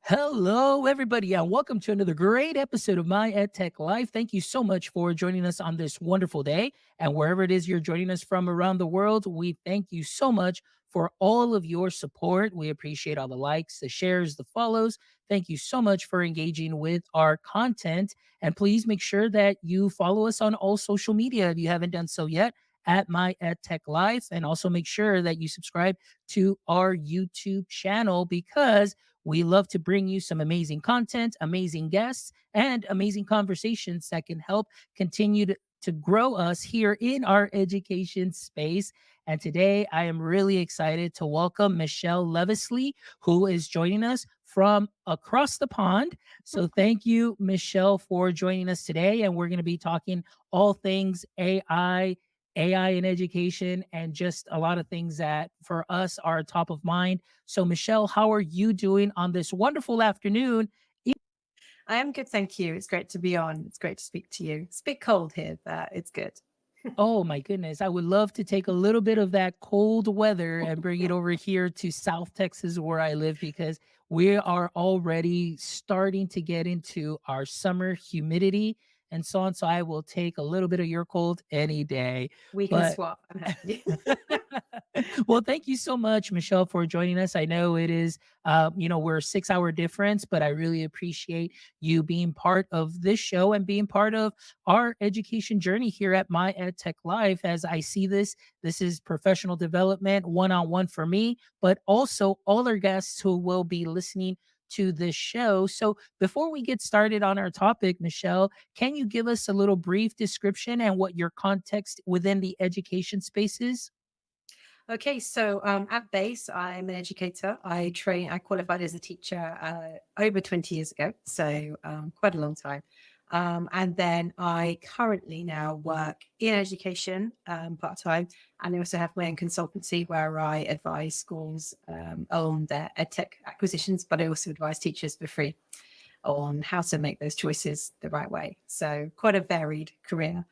Hello, everybody, and welcome to another great episode of My EdTech Life. Thank you so much for joining us on this wonderful day. And wherever it is you're joining us from around the world, we thank you so much for all of your support. We appreciate all the likes, the shares, the follows. Thank you so much for engaging with our content. And please make sure that you follow us on all social media if you haven't done so yet at My EdTech Life. And also make sure that you subscribe to our YouTube channel because we love to bring you some amazing content, amazing guests, and amazing conversations that can help continue to grow us here in our education space. And today I am really excited to welcome Michelle Levisley, who is joining us from across the pond. So thank you, Michelle, for joining us today. And we're going to be talking all things AI in education, and just a lot of things that for us are top of mind. So, Michelle, how are you doing on this wonderful afternoon? I am good, thank you. It's great to be on. It's great to speak to you. It's a bit cold here, but it's good. Oh my goodness, I would love to take a little bit of that cold weather and bring it over here to South Texas where I live because we are already starting to get into our summer humidity and so on. So I will take a little bit of your cold any day. We can But swap. I'm happy. well, thank you so much, Michelle, for joining us. I know it is, we're a 6 hour difference, but I really appreciate you being part of this show and being part of our education journey here at My EdTech Life. As I see this is professional development one on one for me, but also all our guests who will be listening to this show. So before we get started on our topic, Michelle, can you give us a little brief description and what your context within the education space is? Okay, so at base, I'm an educator. I qualified as a teacher over 20 years ago, so quite a long time. And then I currently now work in education part time, and I also have my own consultancy where I advise schools on their edtech acquisitions, but I also advise teachers for free on how to make those choices the right way. So quite a varied career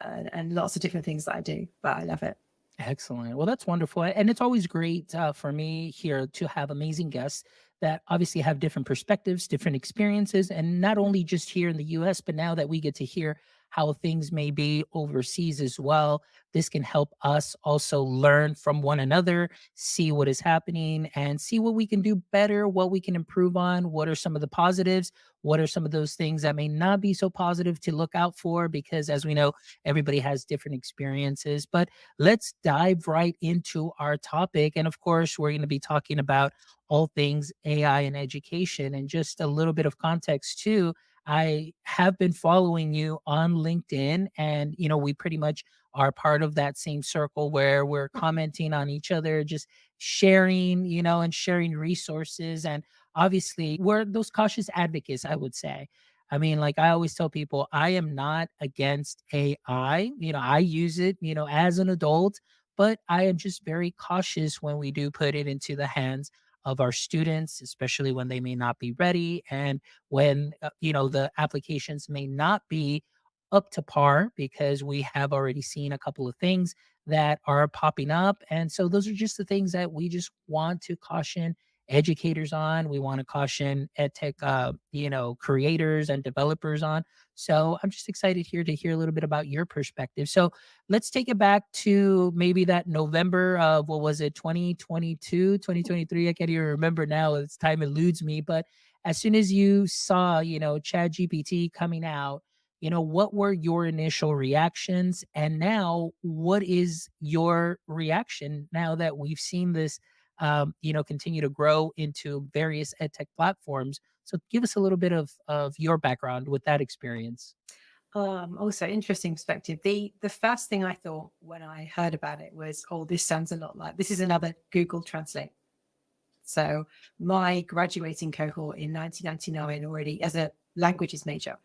and lots of different things that I do, but I love it. Excellent. Well, that's wonderful. And it's always great for me here to have amazing guests that obviously have different perspectives, different experiences, and not only just here in the US, but now that we get to hear how things may be overseas as well. This can help us also learn from one another, see what is happening, and see what we can do better, what we can improve on, what are some of the positives, what are some of those things that may not be so positive to look out for, because as we know, everybody has different experiences. But let's dive right into our topic. And of course, we're going to be talking about all things AI and education. And just a little bit of context, too. I have been following you on LinkedIn, and we pretty much are part of that same circle where we're commenting on each other, just sharing, and sharing resources. And obviously, we're those cautious advocates, I would say. I mean, like I always tell people, I am not against AI. I use it, as an adult, but I am just very cautious when we do put it into the hands of our students, especially when they may not be ready and when, the applications may not be up to par because we have already seen a couple of things that are popping up. And so those are just the things that we just want to caution educators on. We want to caution ed tech, creators and developers on. So I'm just excited here to hear a little bit about your perspective. So let's take it back to maybe that November of, what was it, 2022, 2023? I can't even remember now. It's time eludes me. But as soon as you saw, ChatGPT coming out, what were your initial reactions? And now, what is your reaction now that we've seen this continue to grow into various ed tech platforms? So give us a little bit of your background with that experience. Also interesting perspective. The first thing I thought when I heard about it was, oh, this sounds a lot like this is another Google Translate. So my graduating cohort in 1999 already, as a languages major,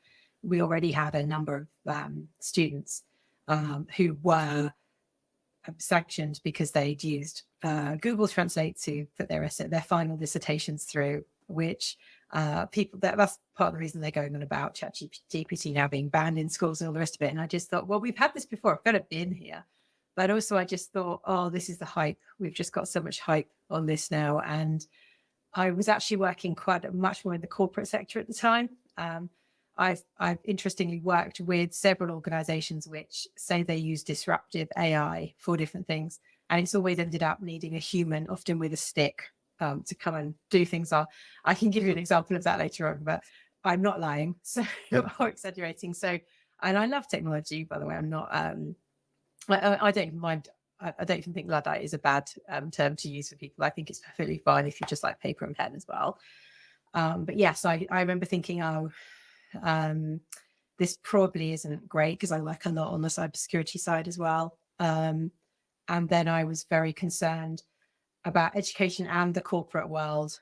we already had a number of students who were sanctioned because they'd used Google Translate to put their final dissertations through, which that's part of the reason they're going on about ChatGPT now being banned in schools and all the rest of it. And I just thought, well, we've had this before. I've got it been here. But also I just thought, oh, this is the hype. We've just got so much hype on this now. And I was actually working quite much more in the corporate sector at the time. I've interestingly worked with several organizations which say they use disruptive AI for different things. And it's always ended up needing a human, often with a stick, to come and do things. I can give you an example of that later on, but I'm not lying, so or exaggerating. So, and I love technology, by the way. I'm not, I don't even mind. I don't even think Luddite is a bad term to use for people. I think it's perfectly fine if you just like paper and pen as well. But yes, I remember thinking, oh, um, this probably isn't great because I work a lot on the cybersecurity side as well. And then I was very concerned about education and the corporate world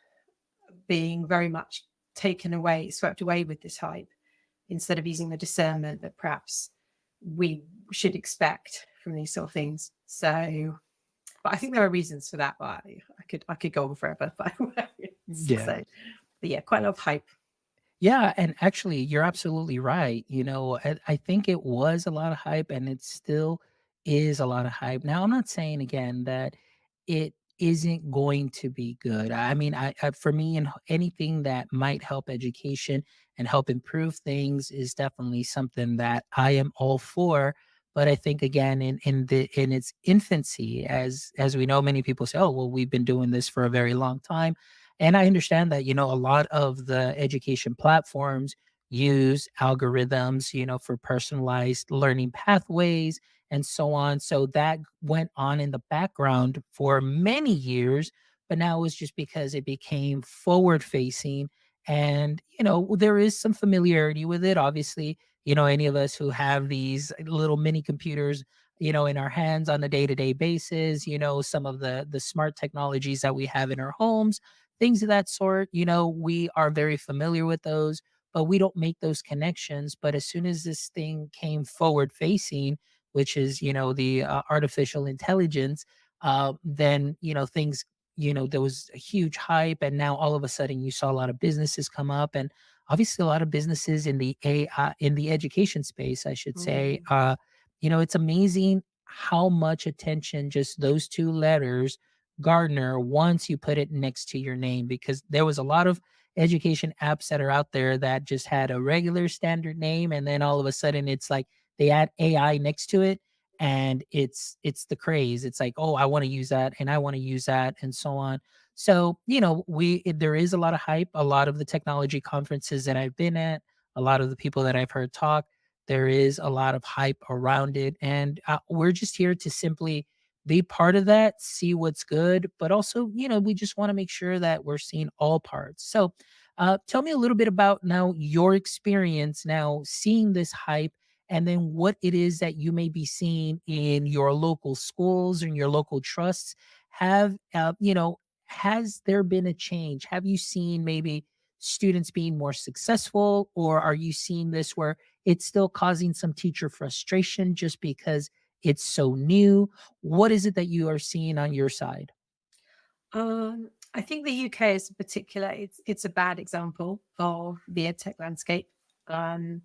being very much taken away, swept away with this hype, instead of using the discernment that perhaps we should expect from these sort of things. So, but I think there are reasons for that. But I could go on forever. By the way, Yeah. so, but yeah, quite a lot of hype. Yeah, and actually, you're absolutely right. I think it was a lot of hype, and it still is a lot of hype. Now, I'm not saying again that it isn't going to be good. I mean, for me, and anything that might help education and help improve things is definitely something that I am all for. But I think again, in its infancy, as we know, many people say, "Oh, well, we've been doing this for a very long time." And I understand that, a lot of the education platforms use algorithms, for personalized learning pathways and so on. So that went on in the background for many years, but now it was just because it became forward facing. And, there is some familiarity with it. Obviously, any of us who have these little mini computers, in our hands on a day-to-day basis, some of the smart technologies that we have in our homes, things of that sort. We are very familiar with those, but we don't make those connections. But as soon as this thing came forward facing, which is, the artificial intelligence, then, things, there was a huge hype. And now all of a sudden you saw a lot of businesses come up, and obviously a lot of businesses in the AI, in the education space, I should say. Mm. It's amazing how much attention just those two letters gardener once you put it next to your name, because there was a lot of education apps that are out there that just had a regular standard name, and then all of a sudden it's like they add AI next to it, and it's the craze. It's like, oh, I want to use that, and I want to use that, and so on. So, there is a lot of hype. A lot of the technology conferences that I've been at, a lot of the people that I've heard talk, there is a lot of hype around it, and we're just here to simply be part of that, see what's good, but also, we just want to make sure that we're seeing all parts. So, tell me a little bit about now your experience now seeing this hype, and then what it is that you may be seeing in your local schools and your local trusts. Has there been a change? Have you seen maybe students being more successful, or are you seeing this where it's still causing some teacher frustration just because it's so new? What is it that you are seeing on your side? I think the UK is particular. It's a bad example of the edtech landscape. Um,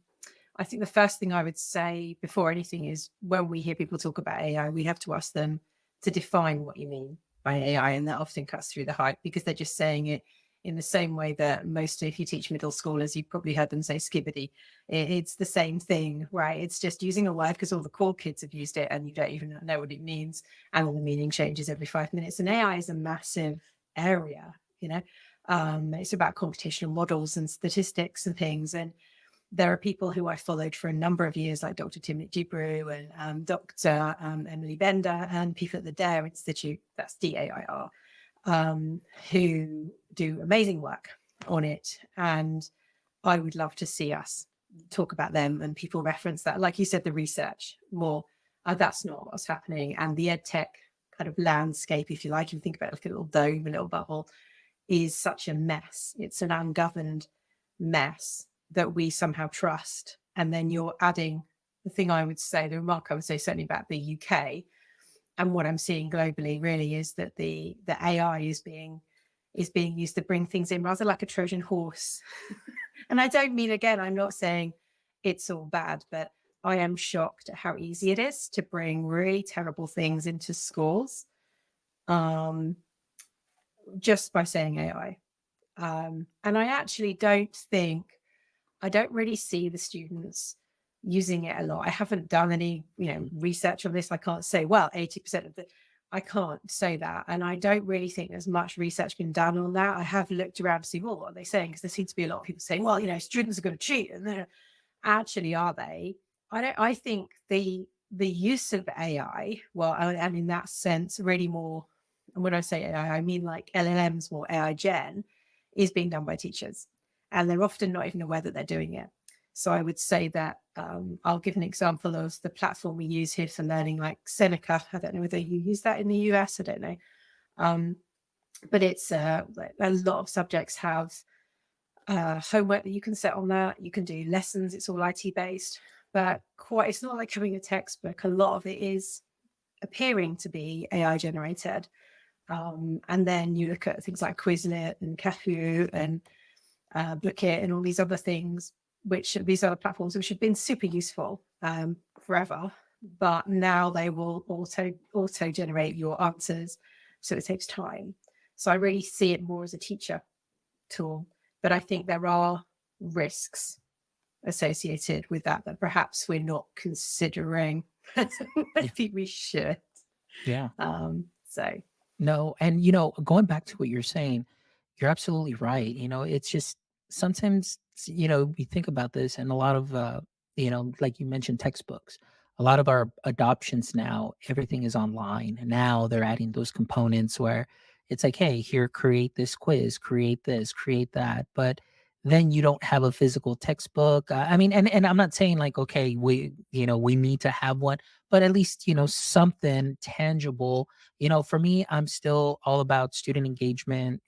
I think the first thing I would say before anything is when we hear people talk about AI, we have to ask them to define what you mean by AI, and that often cuts through the hype because they're just saying it in the same way that most, if you teach middle schoolers, you've probably heard them say skibbity. It's the same thing, right? It's just using a word because all the cool kids have used it and you don't even know what it means, and the meaning changes every 5 minutes. And AI is a massive area, it's about computational models and statistics and things. And there are people who I followed for a number of years, like Dr. Timnit Gebru and Dr. Emily Bender, and people at the DAIR Institute, that's DAIR, who do amazing work on it. And I would love to see us talk about them and people reference that. Like you said, the research more, that's not what's happening. And the ed tech kind of landscape, if you like, if you think about it like a little dome, a little bubble, is such a mess. It's an ungoverned mess that we somehow trust. And then you're adding the thing I would say, the remark I would say certainly about the UK, and what I'm seeing globally really is that the AI is being used to bring things in rather like a Trojan horse. And I don't mean, again, I'm not saying it's all bad, but I am shocked at how easy it is to bring really terrible things into schools, um, just by saying AI. And I actually I don't really see the students using it a lot. I haven't done any, research on this. I can't say, well, 80% of the, I can't say that. And I don't really think there's much research been done on that. I have looked around to see, well, what are they saying? Because there seems to be a lot of people saying, well, students are going to cheat. And they're actually, are they? I think the use of AI, well, and in that sense, really more, and when I say AI, I mean like LLMs or AI Gen, is being done by teachers. And they're often not even aware that they're doing it. So I would say that I'll give an example of the platform we use here for learning, like Seneca. I don't know whether you use that in the US, I don't know. Um, but it's a lot of subjects have homework that you can set on that. You can do lessons. It's all IT based, but it's not like having a textbook. A lot of it is appearing to be AI generated. And then you look at things like Quizlet and Kahoot and Bookit and all these other things, these other platforms, which have been super useful forever, but now they will auto generate your answers, so it takes time. So I really see it more as a teacher tool, but I think there are risks associated with that perhaps we're not considering. Yeah. Maybe we should. Yeah. So No, and going back to what you're saying, you're absolutely right. It's just sometimes, we think about this and a lot of, like you mentioned, textbooks. A lot of our adoptions now, everything is online. And now they're adding those components where it's like, hey, here, create this quiz, create this, create that. But then you don't have a physical textbook. I mean, and I'm not saying like, okay, we need to have one, but at least, something tangible. For me, I'm still all about student engagement.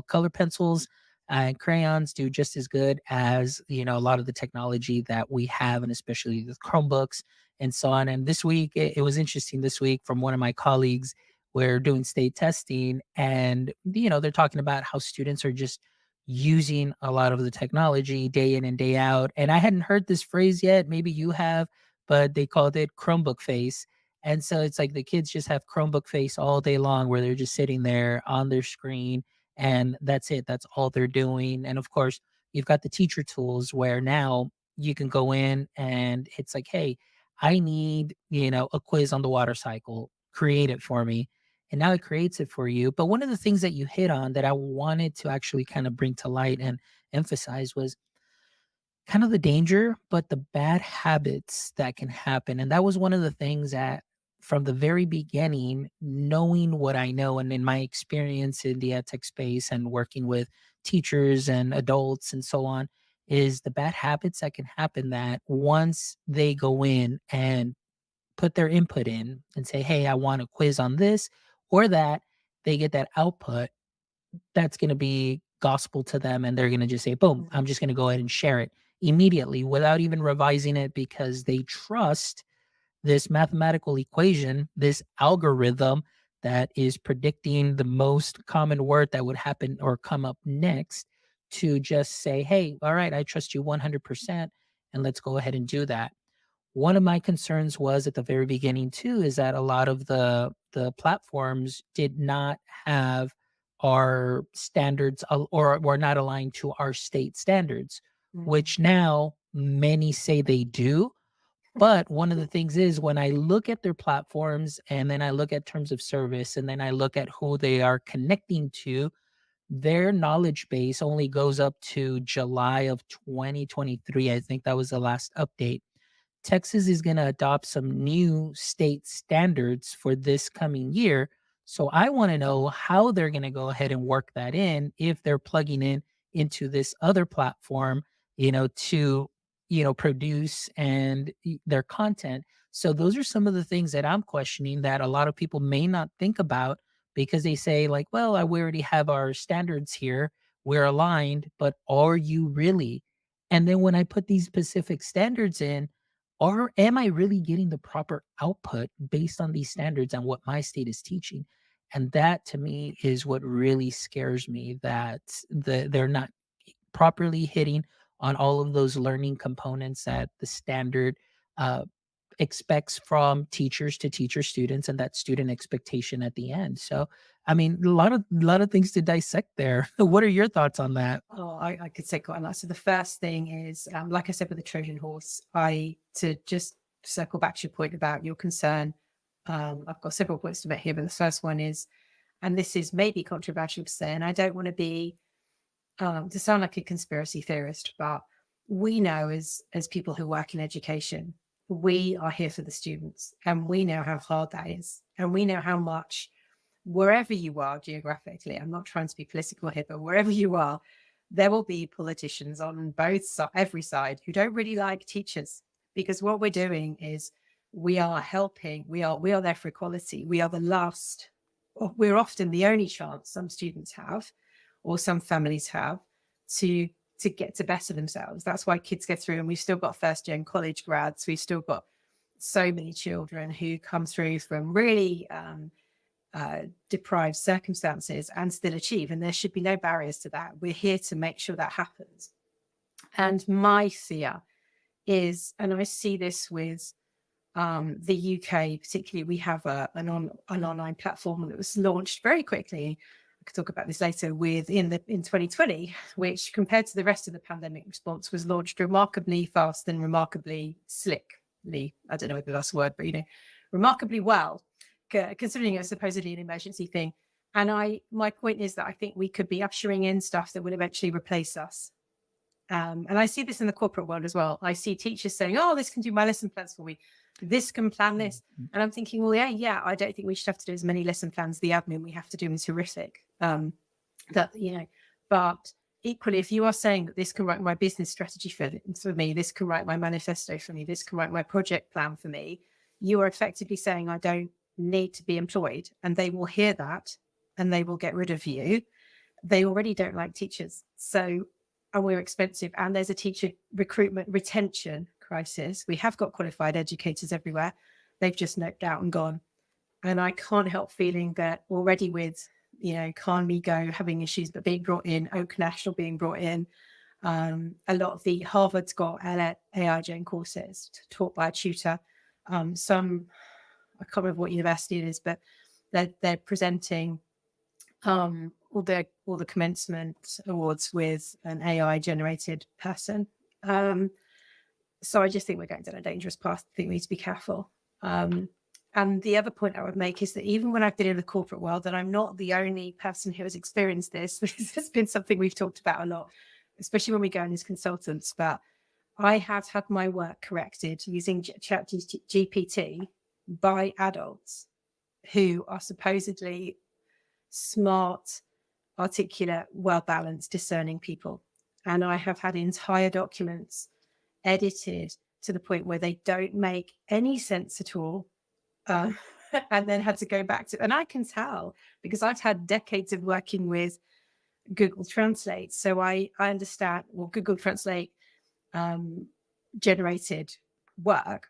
Color pencils and crayons do just as good as, a lot of the technology that we have, and especially the Chromebooks and so on. And this week, it was interesting this week from one of my colleagues. We're doing state testing, and, they're talking about how students are just using a lot of the technology day in and day out. And I hadn't heard this phrase yet. Maybe you have, but they called it Chromebook face. And so it's like the kids just have Chromebook face all day long where they're just sitting there on their screen and that's it. That's all they're doing. And of course, you've got the teacher tools where now you can go in and it's like, hey, I need, a quiz on the water cycle. Create it for me. And now it creates it for you. But one of the things that you hit on that I wanted to actually kind of bring to light and emphasize was kind of the danger, but the bad habits that can happen. And that was one of the things that from the very beginning, knowing what I know and in my experience in the ed tech space and working with teachers and adults and so on, is the bad habits that can happen that once they go in and put their input in and say, hey, I want a quiz on this or that, they get that output that's gonna be gospel to them, and they're gonna just say, "Boom, I'm just gonna go ahead and share it immediately without even revising it," because they trust this mathematical equation, this algorithm that is predicting the most common word that would happen or come up next to just say, "Hey, all right, I trust you 100%, and let's go ahead and do that." One of my concerns was at the very beginning too is that a lot of the platforms did not have our standards or were not aligned to our state standards, mm, which now many say they do. But one of the things is when I look at their platforms and then I look at terms of service and then I look at who they are connecting to, their knowledge base only goes up to July of 2023. I think that was the last update. Texas is going to adopt some new state standards for this coming year. So I want to know how they're going to go ahead and work that in if they're plugging in into this other platform, to, produce their content. So those are some of the things that I'm questioning that a lot of people may not think about because they say like, well, we already have our standards here. We're aligned, but are you really? And then when I put these specific standards in, or am I really getting the proper output based on these standards and what my state is teaching? And that to me is what really scares me that they're not properly hitting on all of those learning components that the standard uh, expects from teachers to teacher students and that student expectation at the end. So, I mean, a lot of things to dissect there. What are your thoughts on that? Oh, I could say quite a lot. So the first thing is, like I said with the Trojan horse, to just circle back to your point about your concern. I've got several points to make here, but the first one is, and this is maybe controversial to say, and I don't want to be to sound like a conspiracy theorist, but we know as people who work in education, we are here for the students, and we know how hard that is, and we know how much wherever you are geographically, I'm not trying to be political here, but wherever you are, there will be politicians on every side who don't really like teachers, because what we're doing is we are helping, we are there for equality. We are the last, or we're often the only chance some students have, or some families have, to get to better themselves. That's why kids get through, and we've still got first gen college grads. We've still got so many children who come through from really deprived circumstances and still achieve. And there should be no barriers to that. We're here to make sure that happens. And my fear is, and I see this with the UK, particularly, we have an online platform that was launched very quickly. I could talk about this later, in 2020, which compared to the rest of the pandemic response was launched remarkably fast and remarkably slickly. I don't know whether that's a word, but remarkably well, considering it was supposedly an emergency thing. And my point is that I think we could be ushering in stuff that would eventually replace us. And I see this in the corporate world as well. I see teachers saying, oh, this can do my lesson plans for me. This can plan this. And I'm thinking, well, yeah, I don't think we should have to do as many lesson plans. The admin we have to do is horrific. But equally, if you are saying that this can write my business strategy for me, this can write my manifesto for me, this can write my project plan for me, you are effectively saying I don't need to be employed, and they will hear that and they will get rid of you. They already don't like teachers. So, and we're expensive, and there's a teacher recruitment retention crisis. We have got qualified educators everywhere. They've just noped out and gone. And I can't help feeling that already with, Carnegie Go having issues, but being brought in, Oak National being brought in, a lot of the Harvard's got AI Gen courses taught by a tutor. Some, I can't remember what university it is, but they're presenting all the commencement awards with an AI generated person. So I just think we're going down a dangerous path. I think we need to be careful. And the other point I would make is that even when I've been in the corporate world, and I'm not the only person who has experienced this, this has been something we've talked about a lot, especially when we go in as consultants, but I have had my work corrected using ChatGPT by adults who are supposedly smart, articulate, well-balanced, discerning people. And I have had entire documents edited to the point where they don't make any sense at all. And then had to go back to, and I can tell because I've had decades of working with Google Translate. So I understand, well, Google Translate generated work,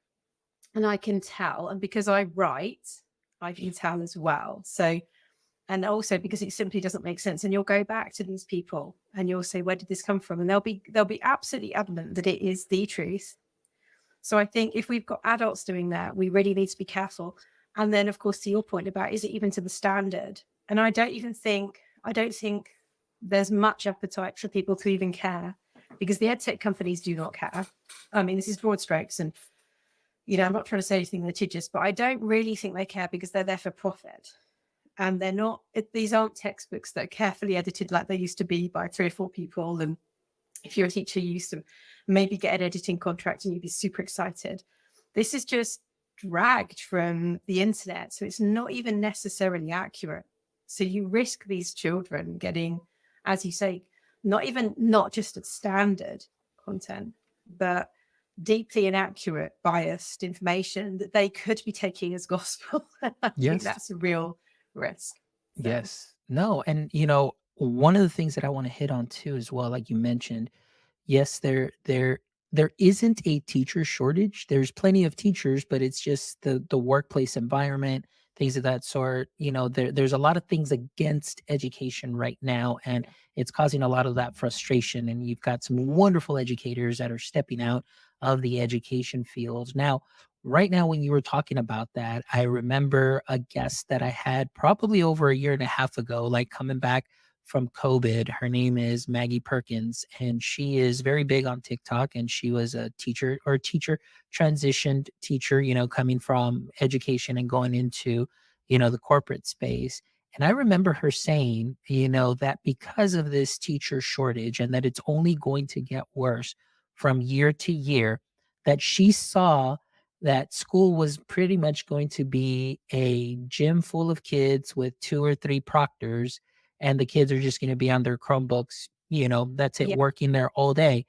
and I can tell. And because I write, I can tell as well. So, and also because it simply doesn't make sense. And you'll go back to these people and you'll say, where did this come from? And they'll be absolutely adamant that it is the truth. So I think if we've got adults doing that, we really need to be careful. And then, of course, to your point about, is it even to the standard? And I don't think there's much appetite for people to even care, because the EdTech companies do not care. I mean, this is broad strokes, and, I'm not trying to say anything litigious, but I don't really think they care because they're there for profit. And they're not, these aren't textbooks that are carefully edited like they used to be by 3 or 4 people. And if you're a teacher, you used to maybe get an editing contract and you'd be super excited. This is just dragged from the internet. So it's not even necessarily accurate. So you risk these children getting, as you say, not just a standard content, but deeply inaccurate, biased information that they could be taking as gospel. I think Yes. that's a real risk. So, Yes. No. And one of the things that I want to hit on too as well, like you mentioned, yes, there isn't a teacher shortage. There's plenty of teachers, but it's just the workplace environment, things of that sort. There's a lot of things against education right now, and it's causing a lot of that frustration. And you've got some wonderful educators that are stepping out of the education field. Now, right now, when you were talking about that, I remember a guest that I had probably over a year and a half ago, like coming back from COVID. Her name is Maggie Perkins, and she is very big on TikTok. And she was a teacher, or teacher, transitioned teacher, coming from education and going into, the corporate space. And I remember her saying, that because of this teacher shortage and that it's only going to get worse from year to year, that she saw that school was pretty much going to be a gym full of kids with 2 or 3 proctors, and the kids are just gonna be on their Chromebooks, that's it, Yeah. working there all day.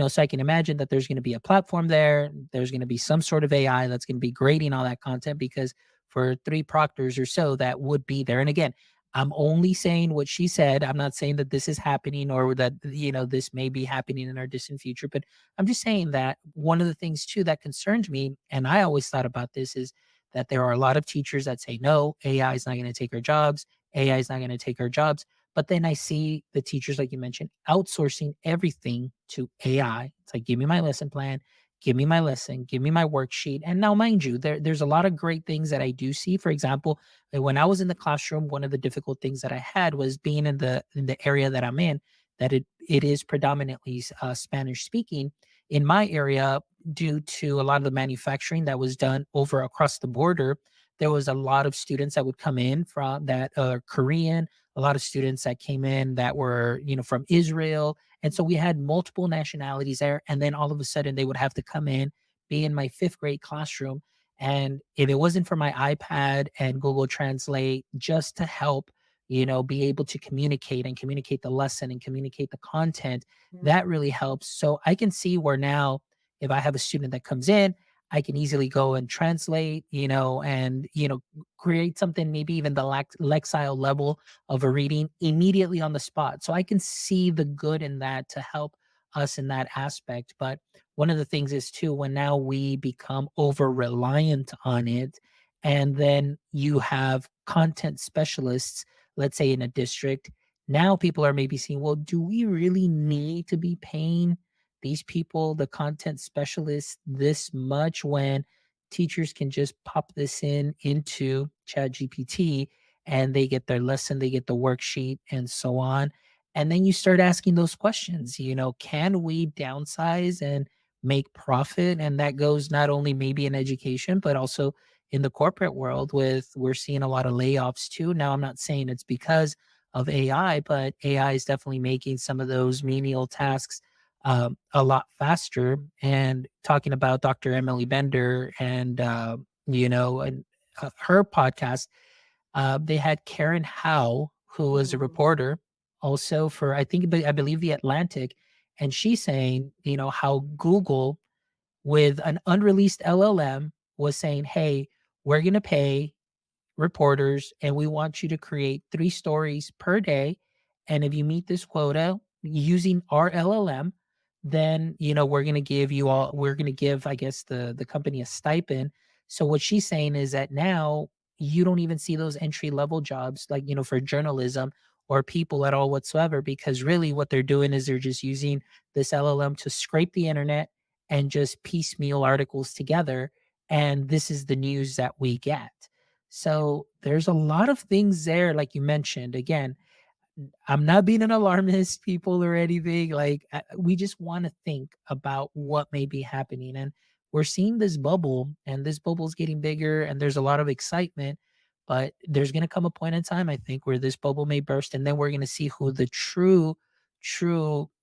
So I can imagine that there's gonna be a platform there, there's gonna be some sort of AI that's gonna be grading all that content, because for 3 proctors or so, that would be there. And again, I'm only saying what she said. I'm not saying that this is happening, or that, this may be happening in our distant future, but I'm just saying that one of the things too that concerns me, and I always thought about this, is that there are a lot of teachers that say, no, AI is not going to take our jobs. AI is not going to take our jobs. But then I see the teachers, like you mentioned, outsourcing everything to AI. It's like, give me my lesson plan, give me my lesson, give me my worksheet. And now, mind you, there's a lot of great things that I do see. For example, when I was in the classroom, one of the difficult things that I had was being in the area that I'm in, that it is predominantly Spanish speaking in my area. Due to a lot of the manufacturing that was done over across the border, there was a lot of students that would come in from that Korean, a lot of students that came in that were, from Israel. And so we had multiple nationalities there. And then all of a sudden they would have to come in, be in my fifth grade classroom. And if it wasn't for my iPad and Google Translate just to help, be able to communicate and communicate the lesson and communicate the content, that Mm. really helps. So I can see where now, if I have a student that comes in, I can easily go and translate, and, create something, maybe even the lexile level of a reading immediately on the spot. So I can see the good in that to help us in that aspect. But one of the things is too, when now we become over reliant on it, and then you have content specialists, let's say in a district, now people are maybe saying, well, do we really need to be paying these people, the content specialists, this much, when teachers can just pop this into ChatGPT and they get their lesson, they get the worksheet, and so on. And then you start asking those questions, can we downsize and make profit? And that goes not only maybe in education, but also in the corporate world. With We're seeing a lot of layoffs too. Now, I'm not saying it's because of AI, but AI is definitely making some of those menial tasks a lot faster. And talking about Dr. Emily Bender and, her podcast, they had Karen Howe, who was a Mm. reporter also for, I believe, The Atlantic. And she's saying, how Google, with an unreleased LLM, was saying, hey, we're going to pay reporters, and we want you to create 3 stories per day. And if you meet this quota using our LLM, then, we're going to give, I guess, the company a stipend. So what she's saying is that now you don't even see those entry level jobs, like, for journalism or people at all whatsoever, because really what they're doing is they're just using this LLM to scrape the internet and just piecemeal articles together. And this is the news that we get. So there's a lot of things there, like you mentioned. Again, I'm not being an alarmist, people, or anything. Like, we just want to think about what may be happening. And we're seeing this bubble, and this bubble's getting bigger, and there's a lot of excitement. But there's going to come a point in time, I think, where this bubble may burst, and then we're going to see who the true,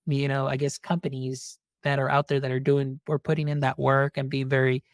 I guess, companies that are out there that are doing or putting in that work and being very,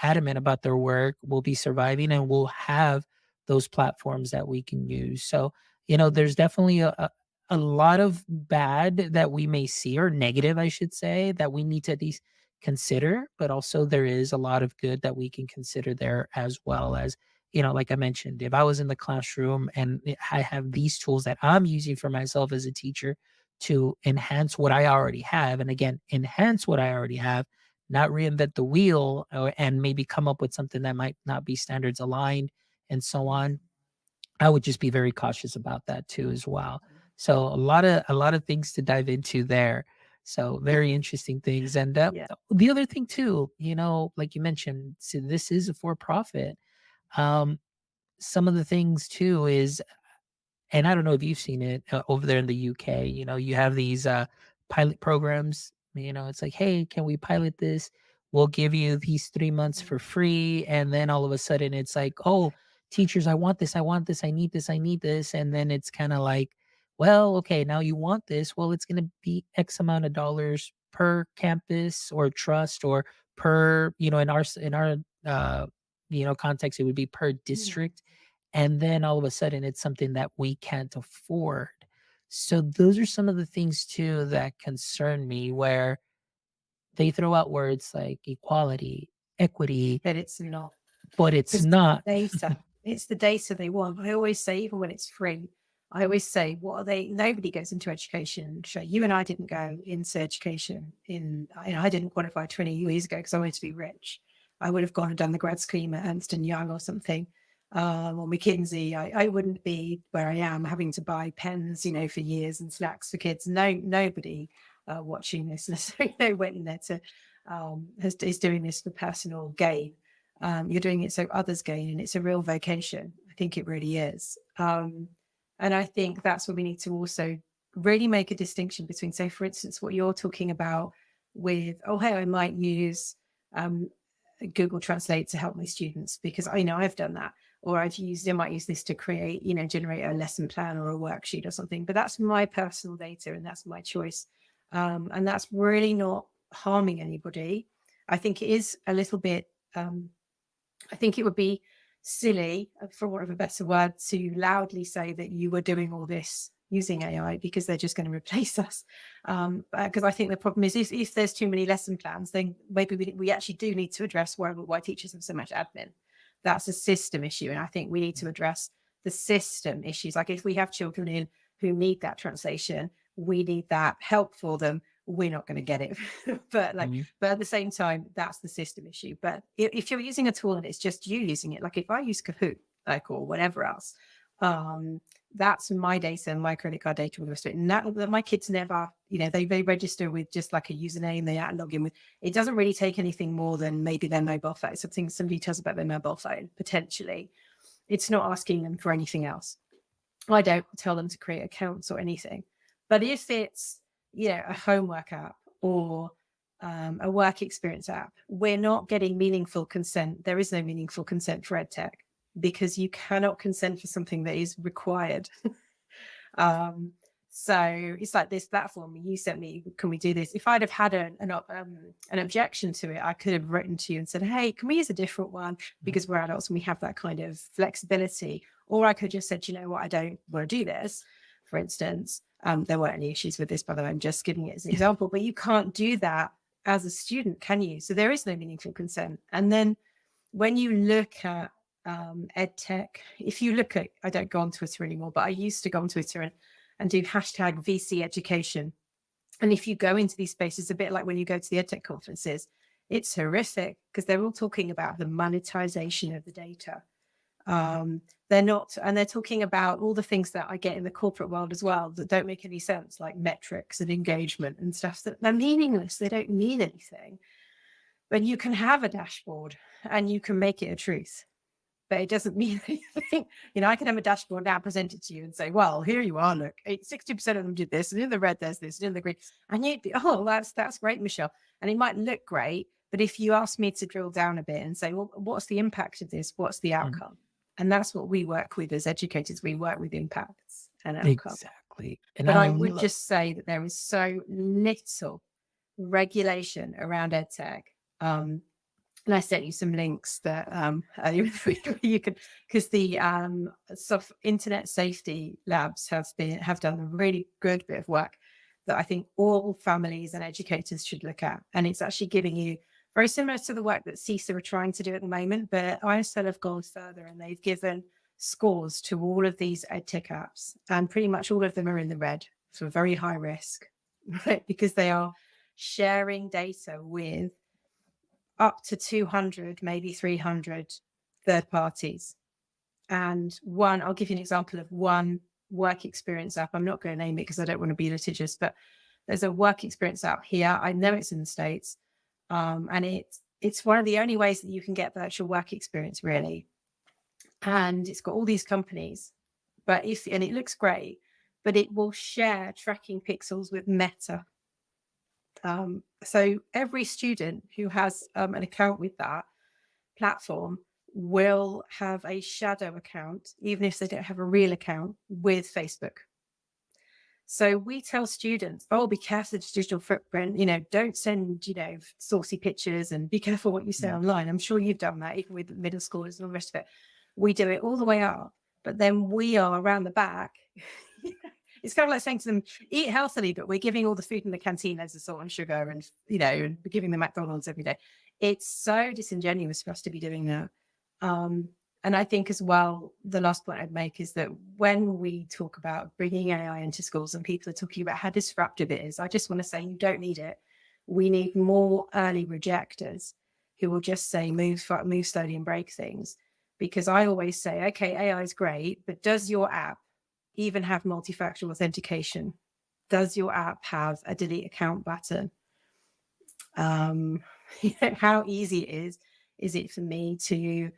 adamant about their work, will be surviving, and will have those platforms that we can use. So, there's definitely a lot of bad that we may see, or negative, I should say, that we need to at least consider. But also there is a lot of good that we can consider there, as well as, like I mentioned, if I was in the classroom and I have these tools that I'm using for myself as a teacher to enhance what I already have, and again, enhance what I already have, not reinvent the wheel, and maybe come up with something that might not be standards aligned, and so on. I would just be very cautious about that too, as well. So a lot of things to dive into there. So very interesting things. And Yeah. the other thing too, like you mentioned, so this is a for profit. Um, some of the things too is, and I don't know if you've seen it over there in the UK, you have these pilot programs. It's like, hey, can we pilot this? We'll give you these 3 months for free. And then all of a sudden it's like, oh, teachers, I want this, I want this, I need this, I need this. And then it's kind of like, well, okay, now you want this. Well, it's going to be X amount of dollars per campus or trust, or per, in our context, it would be per Yeah. district, and then all of a sudden it's something that we can't afford. So those are some of the things too that concern me, where they throw out words like equality, equity, But it's not. but it's Because it's the not. data. It's the data they want. I always say, even when it's free, I always say, what are they? Nobody goes into education. So you and I didn't go into education I didn't qualify 20 years ago because I wanted to be rich. I would have gone and done the grad scheme at Ernst and Young or something, or McKinsey. I wouldn't be where I am, having to buy pens, for years and snacks for kids. No, nobody watching this necessarily went in there to is doing this for personal gain. You're doing it so others gain, and it's a real vocation. I think it really is. And I think that's what we need to also really make a distinction between, say, for instance, what you're talking about with, oh, hey, I might use Google Translate to help my students because I know I've done that. Or I might use this to create, generate a lesson plan or a worksheet or something. But that's my personal data and that's my choice. And that's really not harming anybody. I think it is a little bit, I think it would be silly, for want of a better word, to loudly say that you were doing all this using AI because they're just going to replace us. Because I think the problem is if there's too many lesson plans, then maybe we actually do need to address why teachers have so much admin. That's a system issue. And I think we need to address the system issues. Like if we have children in who need that translation, we need that help for them. We're not going to get it. but Mhm. at the same time, that's the system issue. But if you're using a tool and it's just you using it, like if I use Kahoot, or whatever else, that's my data, my credit card data with respect. And that my kids never, they register with just like a username, they log in with. It doesn't really take anything more than maybe their mobile phone, something somebody tells about their mobile phone, potentially. It's not asking them for anything else. I don't tell them to create accounts or anything. But if it's, a homework app or a work experience app, we're not getting meaningful consent. There is no meaningful consent for EdTech because you cannot consent for something that is required. So it's like this platform you sent me, can we do this? If I'd have had an objection to it, I could have written to you and said, hey, can we use a different one? Because we're adults and we have that kind of flexibility. Or I could just said, you know what, I don't want to do this, for instance. There weren't any issues with this, by the way, I'm just giving it as an example, but you can't do that as a student, can you? So there is no meaningful consent. And then when you look at EdTech, if you look at, I don't go on Twitter anymore, but I used to go on Twitter and do hashtag VC education. And if you go into these spaces, a bit like when you go to the EdTech conferences, it's horrific because they're all talking about the monetization of the data. They're not, and they're talking about all the things that I get in the corporate world as well that don't make any sense, like metrics and engagement and stuff that they're meaningless. They don't mean anything. But you can have a dashboard and you can make it a truth, but it doesn't mean anything. I can have a dashboard now, present it to you and say, well, here you are, look, 60% of them did this, and in the red, there's this, and in the green. And you'd be, oh, that's great, Michelle. And it might look great, but if you ask me to drill down a bit and say, well, what's the impact of this? What's the Mhm. outcome? And that's what we work with as educators. We work with impacts and outcome. Exactly. And But I I mean, would just say that there is so little regulation around EdTech. And I sent you some links that you could, because the internet safety labs have done a really good bit of work that I think all families and educators should look at. And it's actually giving you very similar to the work that CISA are trying to do at the moment, but ISL have gone further and they've given scores to all of these EdTech apps, and pretty much all of them are in the red for very high risk, right? Because they are sharing data with up to 200, maybe 300 third parties. And I'll give you an example of one work experience app. I'm not going to name it because I don't want to be litigious, but There's a work experience out here. I know it's in the States. And it's one of the only ways that you can get virtual work experience, really. And it's got all these companies, and it looks great, but it will share tracking pixels with Meta. So every student who has an account with that platform will have a shadow account, even if they don't have a real account with Facebook. So we tell students, oh, be careful of the digital footprint, don't send, saucy pictures, and be careful what you say online. I'm sure you've done that even with middle schoolers and all the rest of it. We do it all the way up, but then we are around the back. It's kind of like saying to them, eat healthily, but we're giving all the food in the canteen loads of salt and sugar, and, and we're giving them McDonald's every day. It's so disingenuous for us to be doing that. And I think as well, the last point I'd make is that when we talk about bringing AI into schools and people are talking about how disruptive it is, I just want to say you don't need it. We need more early rejectors who will just say move slowly and break things. Because I always say, okay, AI is great, but does your app even have multi-factor authentication? Does your app have a delete account button? How easy is it for me to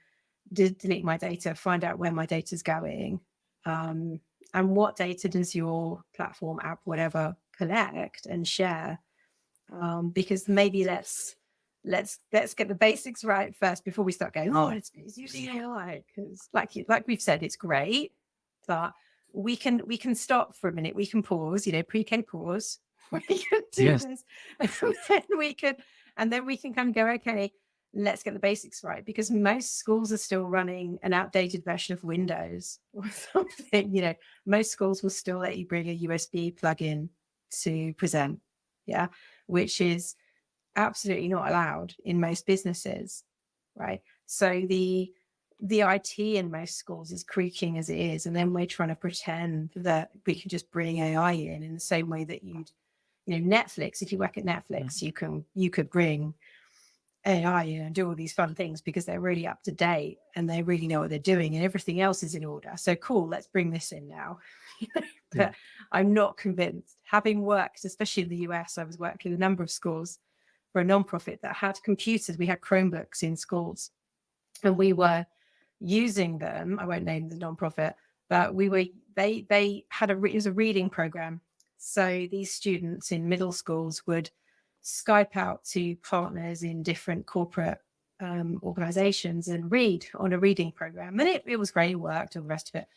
delete my data, find out where my data is going, and what data does your platform, app, whatever, collect and share? Because maybe let's get the basics right first before we start going, oh, it's using AI, because like we've said, it's great, but we can stop for a minute. We can pause, pre-K pause. We can do this, and then we can kind of go, okay, let's get the basics right, because most schools are still running an outdated version of Windows or something. Most schools will still let you bring a USB plug-in to present, which is absolutely not allowed in most businesses, right? So the IT in most schools is creaking as it is, and then we're trying to pretend that we can just bring AI in the same way that Netflix. If you work at Netflix, you could bring AI and do all these fun things because they're really up to date and they really know what they're doing and everything else is in order. So cool, let's bring this in now. But I'm not convinced. Having worked, especially in the US, I was working in a number of schools for a nonprofit that had computers. We had Chromebooks in schools and we were using them. I won't name the nonprofit, but they had it was a reading program. So these students in middle schools would Skype out to partners in different corporate organizations and read on a reading program. And it was great, it worked, all the rest of it.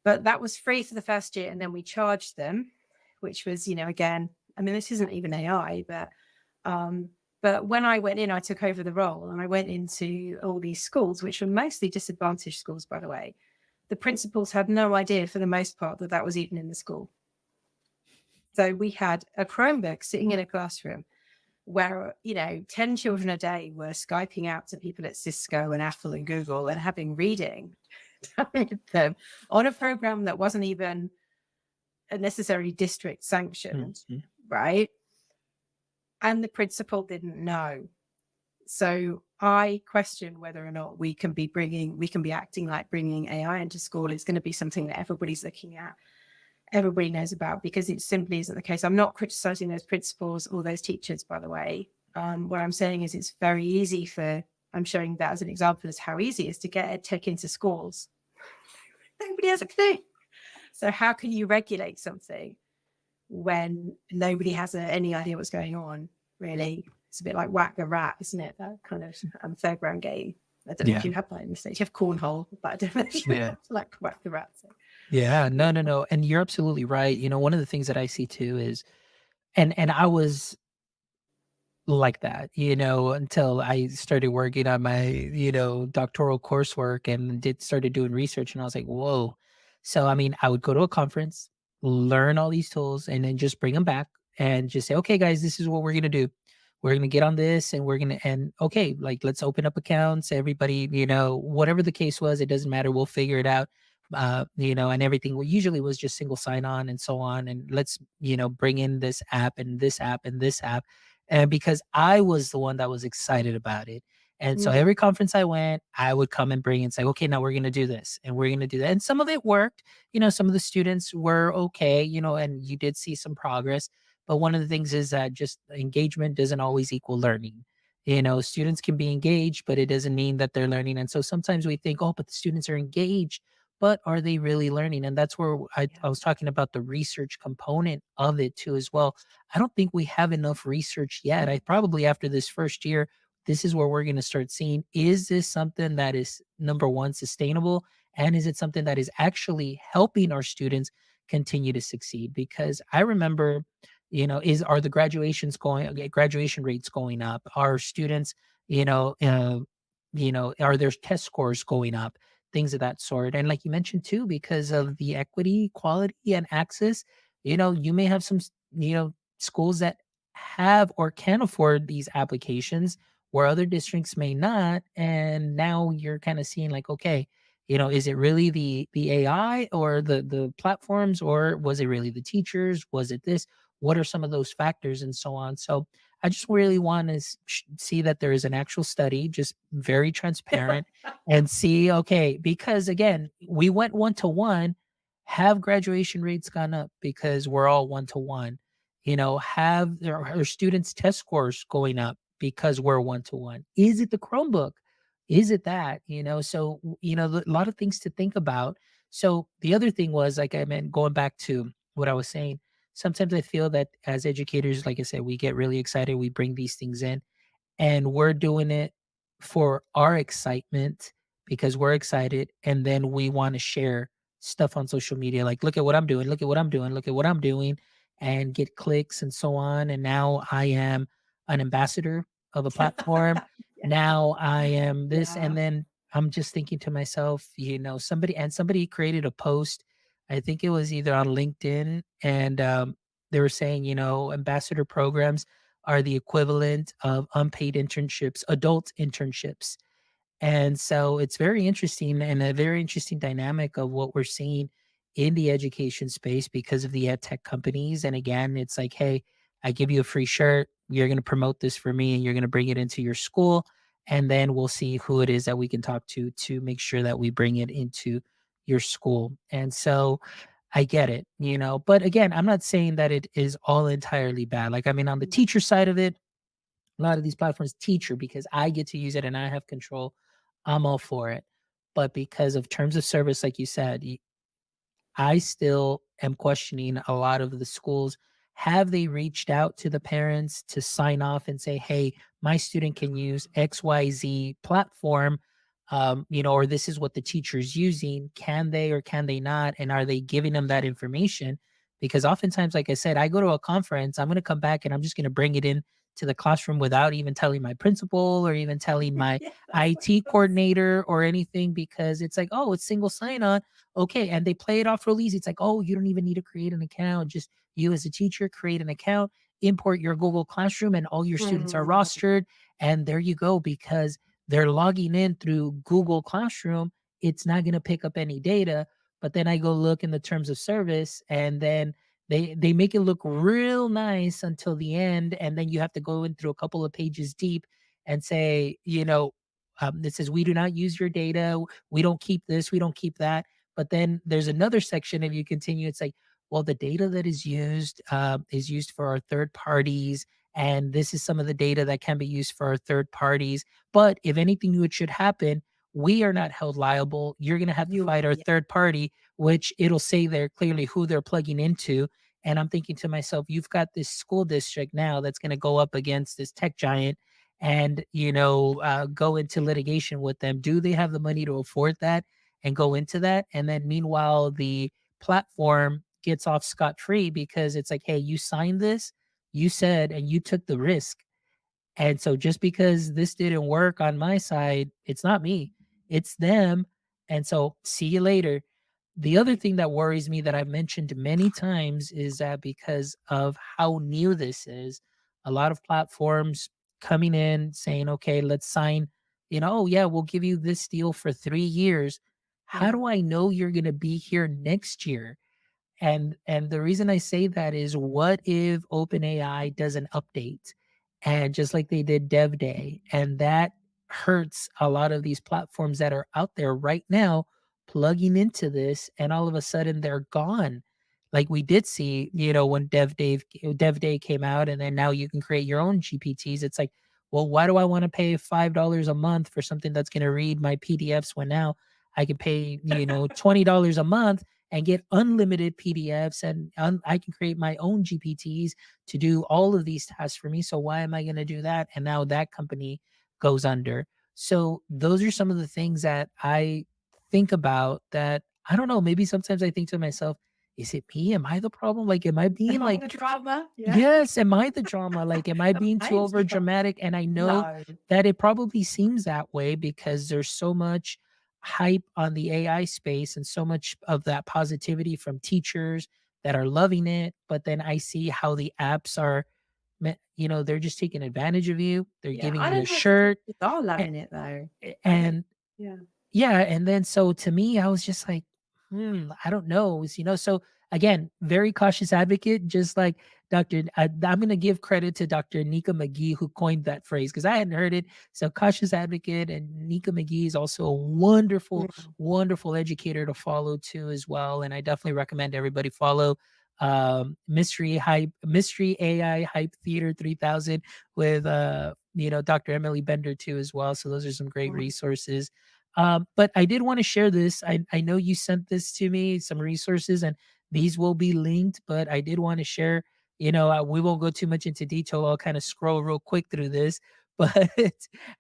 But that was free for the first year. And then we charged them, which was, again, I mean, this isn't even AI, but when I went in, I took over the role and I went into all these schools, which were mostly disadvantaged schools, by the way. The principals had no idea for the most part that was even in the school. So we had a Chromebook sitting in a classroom where, 10 children a day were Skyping out to people at Cisco and Apple and Google and having reading them on a program that wasn't even necessarily district sanctioned, right? And the principal didn't know. So I question whether or not we can be acting like bringing AI into school is going to be something that everybody's looking at. Everybody knows about, because it simply isn't the case. I'm not criticizing those principals or those teachers, by the way. What I'm saying is it's very easy I'm showing that as an example as how easy it is to get EdTech into schools. Nobody has a clue. So how can you regulate something when nobody has any idea what's going on, really? It's a bit like whack the rat, isn't it? That kind of fairground game. I don't know if you have that in the States. You have cornhole, but I don't know if you have like whack the rat. So. Yeah, no. And you're absolutely right. One of the things that I see too is, and I was like that, until I started working on my, doctoral coursework and started doing research. And I was like, whoa. So, I mean, I would go to a conference, learn all these tools, and then just bring them back and just say, okay, guys, this is what we're going to do. We're going to get on this and okay, like, let's open up accounts. Everybody, whatever the case was, it doesn't matter. We'll figure it out. And everything usually was just single sign on and so on. And let's, bring in this app and this app and this app. And because I was the one that was excited about it. And so every conference I went, I would come and bring and say, okay, now we're going to do this and we're going to do that. And some of it worked, some of the students were okay, and you did see some progress. But one of the things is that just engagement doesn't always equal learning. Students can be engaged, but it doesn't mean that they're learning. And so sometimes we think, oh, but the students are engaged, but are they really learning? And that's where Yeah. I was talking about the research component of it too, as well. I don't think we have enough research yet. I probably, after this first year, this is where we're going to start seeing, is this something that is, number one, sustainable? And is it something that is actually helping our students continue to succeed? Because I remember, are the graduation rates going up? Are students, you know, uh, are their test scores going up? Things of that sort. And like you mentioned too, because of the equity, quality, and access, you may have schools that have or can afford these applications where other districts may not. And now you're kind of seeing like, okay, is it really the AI or the platforms, or was it really the teachers? Was it this? What are some of those factors and so on? So I just really want to see that there is an actual study, just very transparent, and see, okay, because again, we went one to one. Have graduation rates gone up because we're all one to one? Have our students' test scores going up because we're one to one? Is it the Chromebook? Is it that? So a lot of things to think about. So the other thing was, like I meant, going back to what I was saying, sometimes I feel that as educators, like I said, we get really excited, we bring these things in, and we're doing it for our excitement because we're excited, and then we want to share stuff on social media like, look at what I'm doing, look at what I'm doing, look at what I'm doing, and get clicks and so on. And now I am an ambassador of a platform. Yeah. Now I am this. Yeah. And then I'm just thinking to myself, somebody created a post, I think it was either on LinkedIn, and they were saying, ambassador programs are the equivalent of unpaid internships, adult internships. And so it's very interesting, and a very interesting dynamic of what we're seeing in the education space because of the ed tech companies. And again, it's like, hey, I give you a free shirt. You're going to promote this for me and you're going to bring it into your school. And then we'll see who it is that we can talk to make sure that we bring it into your school. And so I get it, but again, I'm not saying that it is all entirely bad. Like, I mean, on the No. teacher side of it, a lot of these platforms, teacher, because I get to use it and I have control, I'm all for it. But because of terms of service, like you said, I still am questioning a lot of the schools. Have they reached out to the parents to sign off and say, hey, my student can use XYZ platform, or this is what the teacher's using? Can they or can they not? And are they giving them that information? Because oftentimes, like I said, I go to a conference, I'm going to come back and I'm just going to bring it in to the classroom without even telling my principal or even telling my Yeah, that's what IT it was. coordinator or anything, because it's like, oh, it's single sign on. Okay, and they play it off real easy. It's like, "Oh, you don't even need to create an account. Just you as a teacher create an account, import your Google Classroom, and all your students are Mm. rostered, and there you go." Because they're logging in through Google Classroom, it's not gonna pick up any data. But then I go look in the terms of service, and then they make it look real nice until the end, and then you have to go in through a couple of pages deep and say, it says, "We do not use your data. We don't keep this. We don't keep that." But then there's another section, if you continue, it's like, well, the data that is used for our third parties, and this is some of the data that can be used for our third parties. But if anything which should happen, we are not held liable. You're going to have to You fight our yeah. third party, which it'll say there clearly who they're plugging into. And I'm thinking to myself, you've got this school district now that's going to go up against this tech giant and go into litigation with them. Do they have the money to afford that and go into that? And then meanwhile, the platform gets off scot free because it's like, hey, you signed this, you said, and you took the risk. And so just because this didn't work on my side, it's not me, it's them. And so see you later. The other thing that worries me that I've mentioned many times is that because of how new this is, a lot of platforms coming in saying, okay, let's sign, oh, yeah, we'll give you this deal for 3 years. How Yeah. do I know you're going to be here next year? And the reason I say that is, what if OpenAI does an update and just like they did Dev Day, and that hurts a lot of these platforms that are out there right now plugging into this, and all of a sudden they're gone. like we did see, when Dev Day came out, and then now you can create your own GPTs. It's like, well, why do I want to pay $5 a month for something that's going to read my PDFs when now I could pay, $20 a month and get unlimited PDFs, and I can create my own GPTs to do all of these tasks for me. So why am I going to do that? And now that company goes under. So those are some of the things that I think about, that I don't know, maybe sometimes I think to myself, is it me? Am I the problem? Like, am I being Am I like, the drama? Yeah. yes, am I the drama? Like, am I being I too ain't over the drama. dramatic? And I know No. that it probably seems that way because there's so much hype on the AI space and so much of that positivity from teachers that are loving it. But then I see how the apps are, they're just taking advantage of you. They're Yeah, giving I you a don't know if the shirt. teachers are a- loving it though. I don't. And Yeah. yeah, and then so to me, I was just like, I don't know. So again, very cautious advocate, just like I'm going to give credit to Dr. Nika McGee, who coined that phrase because I hadn't heard it. So cautious advocate, and Nika McGee is also a wonderful, Mm. wonderful educator to follow too as well. And I definitely recommend everybody follow Mystery AI Hype Theater 3000 with Dr. Emily Bender too as well. So those are some great Mm. resources. But I did want to share this. I know you sent this to me, some resources, and these will be linked, but I did want to share, we won't go too much into detail. I'll kind of scroll real quick through this. But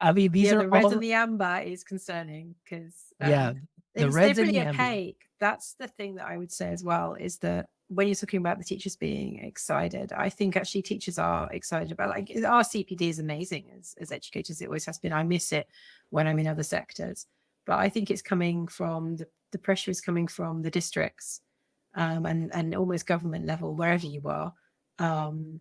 I mean, these Yeah, are the red and all, the amber is concerning because yeah, the it's reds and definitely the amber. opaque. That's the thing that I would say as well, is that when you're talking about the teachers being excited, I think actually teachers are excited about, like, our CPD is amazing as educators. It always has been. I miss it when I'm in other sectors, but I think it's coming from the pressure is coming from the districts, and almost government level, wherever you are. Um,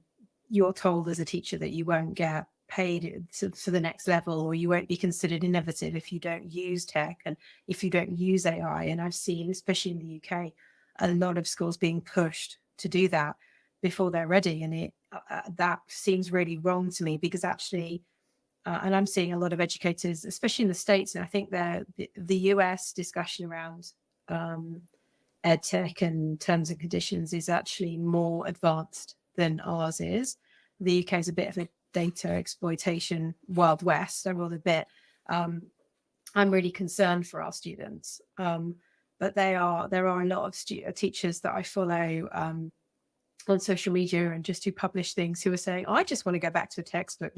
you're told as a teacher that you won't get paid to the next level, or you won't be considered innovative if you don't use tech and if you don't use AI. And I've seen, especially in the UK, a lot of schools being pushed to do that before they're ready. And that seems really wrong to me, because actually, and I'm seeing a lot of educators, especially in the States, and I think the US discussion around EdTech and terms and conditions is actually more advanced than ours is. The UK is a bit of a data exploitation Wild West, I will admit. I'm really concerned for our students. But there are a lot of teachers that I follow on social media and just who publish things, who are saying, I just want to go back to a textbook.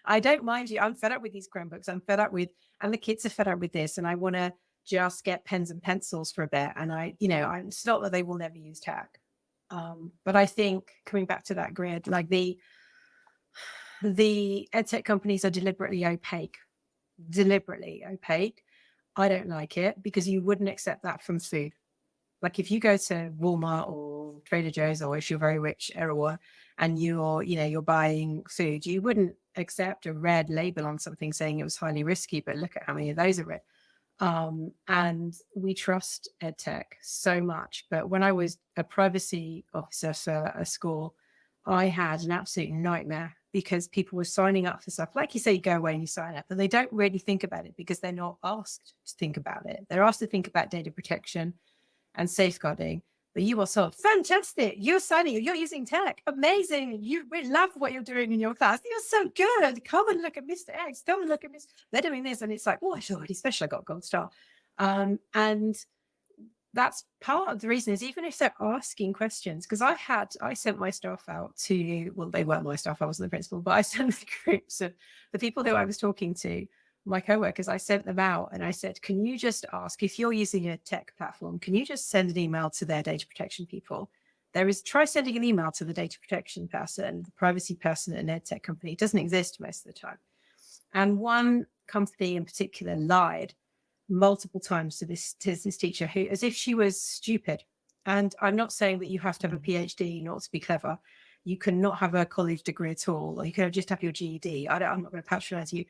I don't mind you. I'm fed up with these Chromebooks. I'm fed up with, and the kids are fed up with this. And I want to just get pens and pencils for a bit. And it's not that they will never use tech. But I think, coming back to that grid, like the edtech companies are deliberately opaque. I don't like it, because you wouldn't accept that from food. Like, if you go to Walmart or Trader Joe's, or if you're very rich, everywhere, and you're buying food, you wouldn't accept a red label on something saying it was highly risky, but look at how many of those are red. And we trust EdTech so much. But when I was a privacy officer for a school, I had an absolute nightmare, because people were signing up for stuff. Like you say, you go away and you sign up, and they don't really think about it because they're not asked to think about it. They're asked to think about data protection and safeguarding. But you are so fantastic. You're signing, you're using tech. Amazing. We love what you're doing in your class. You're so good. Come and look at Mr. X. Come and look at Mr. They're doing this. And it's like, oh, I feel really special. I got a gold star. And that's part of the reason, is even if they're asking questions, because I sent my staff out to, well, they weren't my staff, I wasn't the principal, but I sent the groups of the people who I was talking to, my coworkers. I sent them out and I said, can you just ask, if you're using a tech platform, can you just send an email to their data protection people? Try sending an email to the data protection person, the privacy person at an ed tech company. It doesn't exist most of the time. And one company in particular lied multiple times to this teacher, who, as if she was stupid. And I'm not saying that you have to have a PhD not to be clever. You cannot have a college degree at all, or you can just have your GED. I'm not going to patronize you.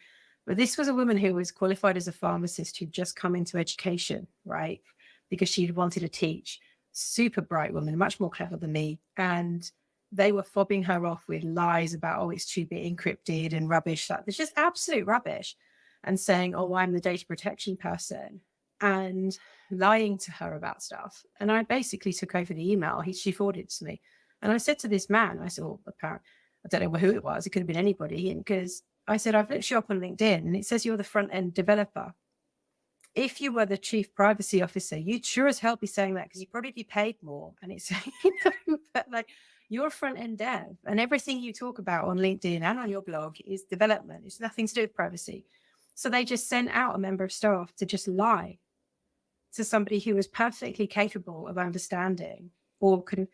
But this was a woman who was qualified as a pharmacist, who'd just come into education, right? Because she wanted to teach. Super bright woman, much more clever than me. And they were fobbing her off with lies about, oh, it's too bit encrypted and rubbish. It's just absolute rubbish. And saying, oh, I'm the data protection person. and lying to her about stuff. And I basically took over the email. She forwarded it to me. And I said to this man, I said, well, apparently, I don't know who it was. It could have been anybody. And because I said, I've looked you up on LinkedIn and it says you're the front end developer. If you were the chief privacy officer, you'd sure as hell be saying that because you'd probably be paid more. And it's, but like you're front end dev and everything you talk about on LinkedIn and on your blog is development. It's nothing to do with privacy. So they just sent out a member of staff to just lie to somebody who was perfectly capable of understanding or could.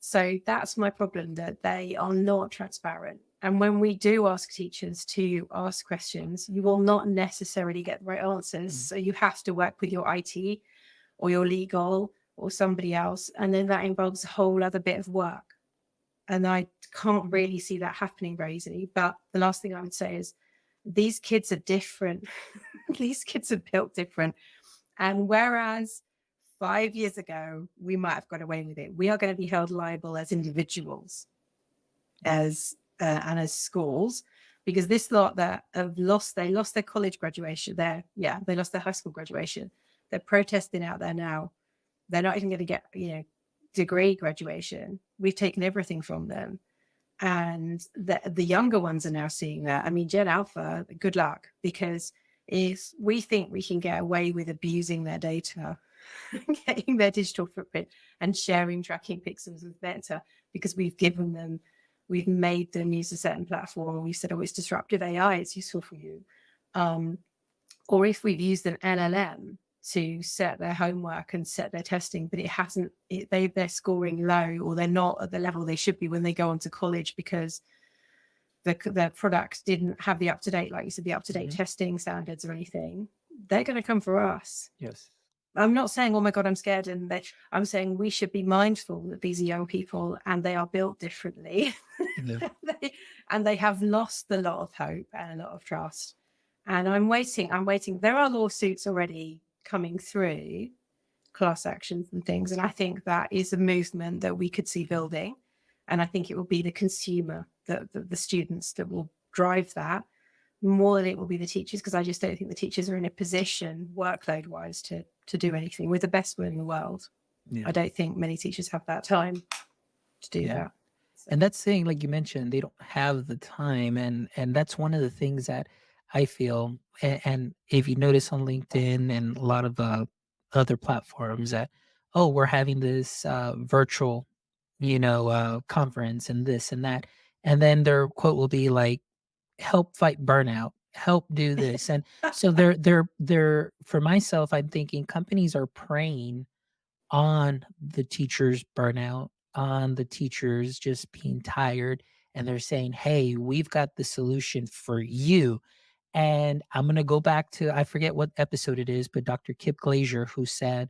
So that's my problem, that they are not transparent. And when we do ask teachers to ask questions, you will not necessarily get the right answers. So you have to work with your IT or your legal or somebody else. And then that involves a whole other bit of work. And I can't really see that happening very easily. But the last thing I would say is these kids are different. These kids are built different. And whereas 5 years ago, we might have got away with it, we are going to be held liable as individuals, as and as schools, because this lot that have lost their college graduation, they lost their high school graduation. They're protesting out there now. They're not even going to get, degree graduation. We've taken everything from them. And the younger ones are now seeing that. I mean, Gen Alpha, good luck, because if we think we can get away with abusing their data, getting their digital footprint and sharing tracking pixels with Meta because we've made them use a certain platform and we said, oh, it's disruptive AI, it's useful for you. Or if we've used an LLM to set their homework and set their testing, but they're scoring low or they're not at the level they should be when they go on to college because the products didn't have the up-to-date, like you said, the up-to-date testing standards or anything, they're going to come for us. Yes. I'm not saying, oh my God, I'm scared. I'm saying we should be mindful that these are young people and they are built differently. Yeah. And they have lost a lot of hope and a lot of trust. And I'm waiting. There are lawsuits already coming through, class actions and things. And I think that is a movement that we could see building. And I think it will be the consumer, the students that will drive that more than it will be the teachers, because I just don't think the teachers are in a position workload wise to do anything with the best will in the world. Yeah. I don't think many teachers have that time to do that. So. And that's saying, like you mentioned, they don't have the time. And that's one of the things that I feel, and if you notice on LinkedIn and a lot of other platforms that, oh, we're having this virtual, conference and this and that. And then their quote will be like, help fight burnout, help do this. And so they're for myself, I'm thinking companies are preying on the teachers burnout, on the teachers just being tired, and they're saying, hey, we've got the solution for you. And I'm going to go back to, I forget what episode it is, but Dr. Kip Glazier, who said,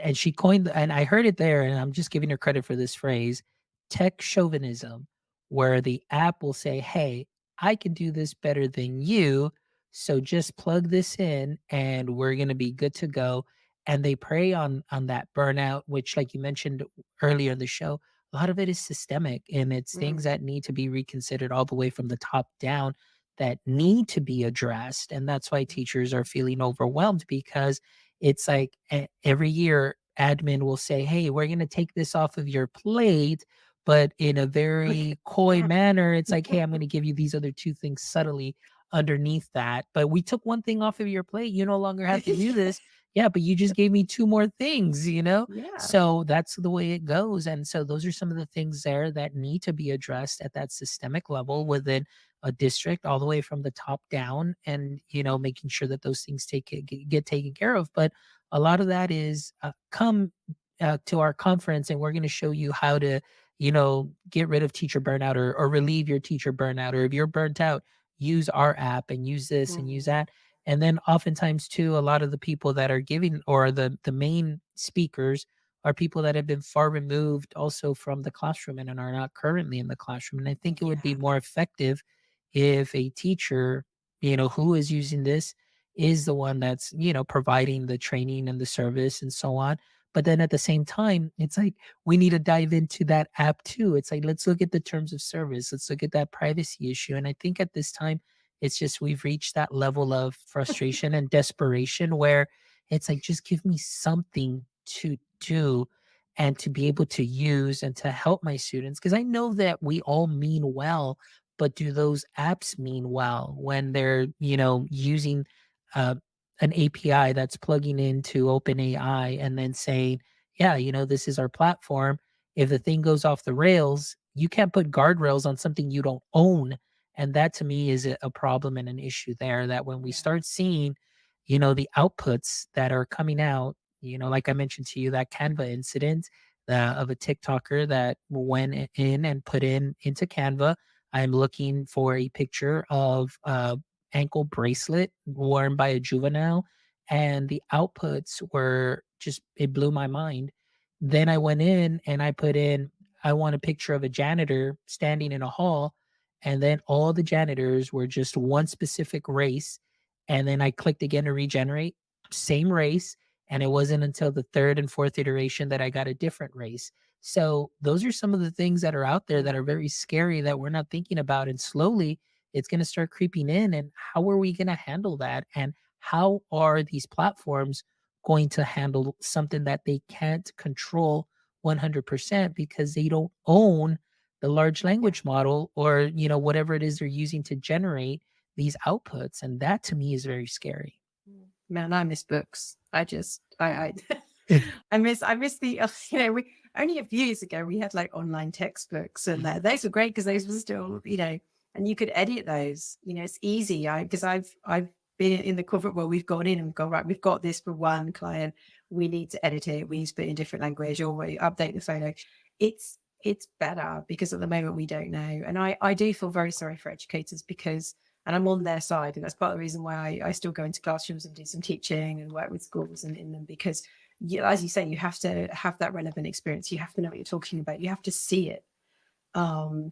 and she coined, and I heard it there, and I'm just giving her credit for this phrase, tech chauvinism, where the app will say, hey, I can do this better than you. So just plug this in and we're going to be good to go. And they prey on that burnout, which, like you mentioned earlier in the show, a lot of it is systemic and it's things that need to be reconsidered all the way from the top down that need to be addressed. And that's why teachers are feeling overwhelmed, because it's like every year admin will say, hey, we're going to take this off of your plate, but in a very coy manner. It's like, hey, I'm going to give you these other two things subtly underneath that. But we took one thing off of your plate. You no longer have to do this. Yeah, but you just gave me two more things, Yeah. So that's the way it goes. And so those are some of the things there that need to be addressed at that systemic level within a district, all the way from the top down, and making sure that those things get taken care of. But a lot of that is come to our conference and we're going to show you how to get rid of teacher burnout, or relieve your teacher burnout, or if you're burnt out, use our app and use this and use that. And then oftentimes too, a lot of the people that are giving, or the main speakers, are people that have been far removed also from the classroom and are not currently in the classroom. And I think it would be more effective if a teacher, who is using this, is the one that's, providing the training and the service and so on. But then at the same time, it's like we need to dive into that app too. It's like, let's look at the terms of service. Let's look at that privacy issue. And I think at this time, it's just we've reached that level of frustration and desperation where It's like, just give me something to do and to be able to use and to help my students. Because I know that we all mean well, but do those apps mean well when they're, using uh, an API that's plugging into OpenAI and then saying, yeah, this is our platform. If the thing goes off the rails, you can't put guardrails on something you don't own. And that to me is a problem and an issue there, that when we Yeah. start seeing, the outputs that are coming out, like I mentioned to you, that Canva incident of a TikToker that went in and put into Canva, I'm looking for a picture of ankle bracelet worn by a juvenile, and the outputs were just, it blew my mind. Then I went in and I put in, I want a picture of a janitor standing in a hall, and then all the janitors were just one specific race. And then I clicked again to regenerate, same race, and it wasn't until the third and fourth iteration that I got a different race. So those are some of the things that are out there that are very scary that we're not thinking about, and slowly it's going to start creeping in. And how are we going to handle that? And how are these platforms going to handle something that they can't control 100% because they don't own the large Yeah. language model, or whatever it is they're using to generate these outputs? And that to me is very scary. Man, I miss books. I Eh, I miss the, we only a few years ago we had like online textbooks, and mhm. those were great because those were still, and you could edit those. It's easy. Because I've been in the corporate world. We've gone in and we've gone, right. We've got this for one client. We need to edit it. We need to put it in different language, or we update the photo. It's better because at the moment we don't know, and I do feel very sorry for educators because, and I'm on their side. And that's part of the reason why I still go into classrooms and do some teaching and work with schools and in them, because as you say, you have to have that relevant experience. You have to know what you're talking about. You have to see it. Um,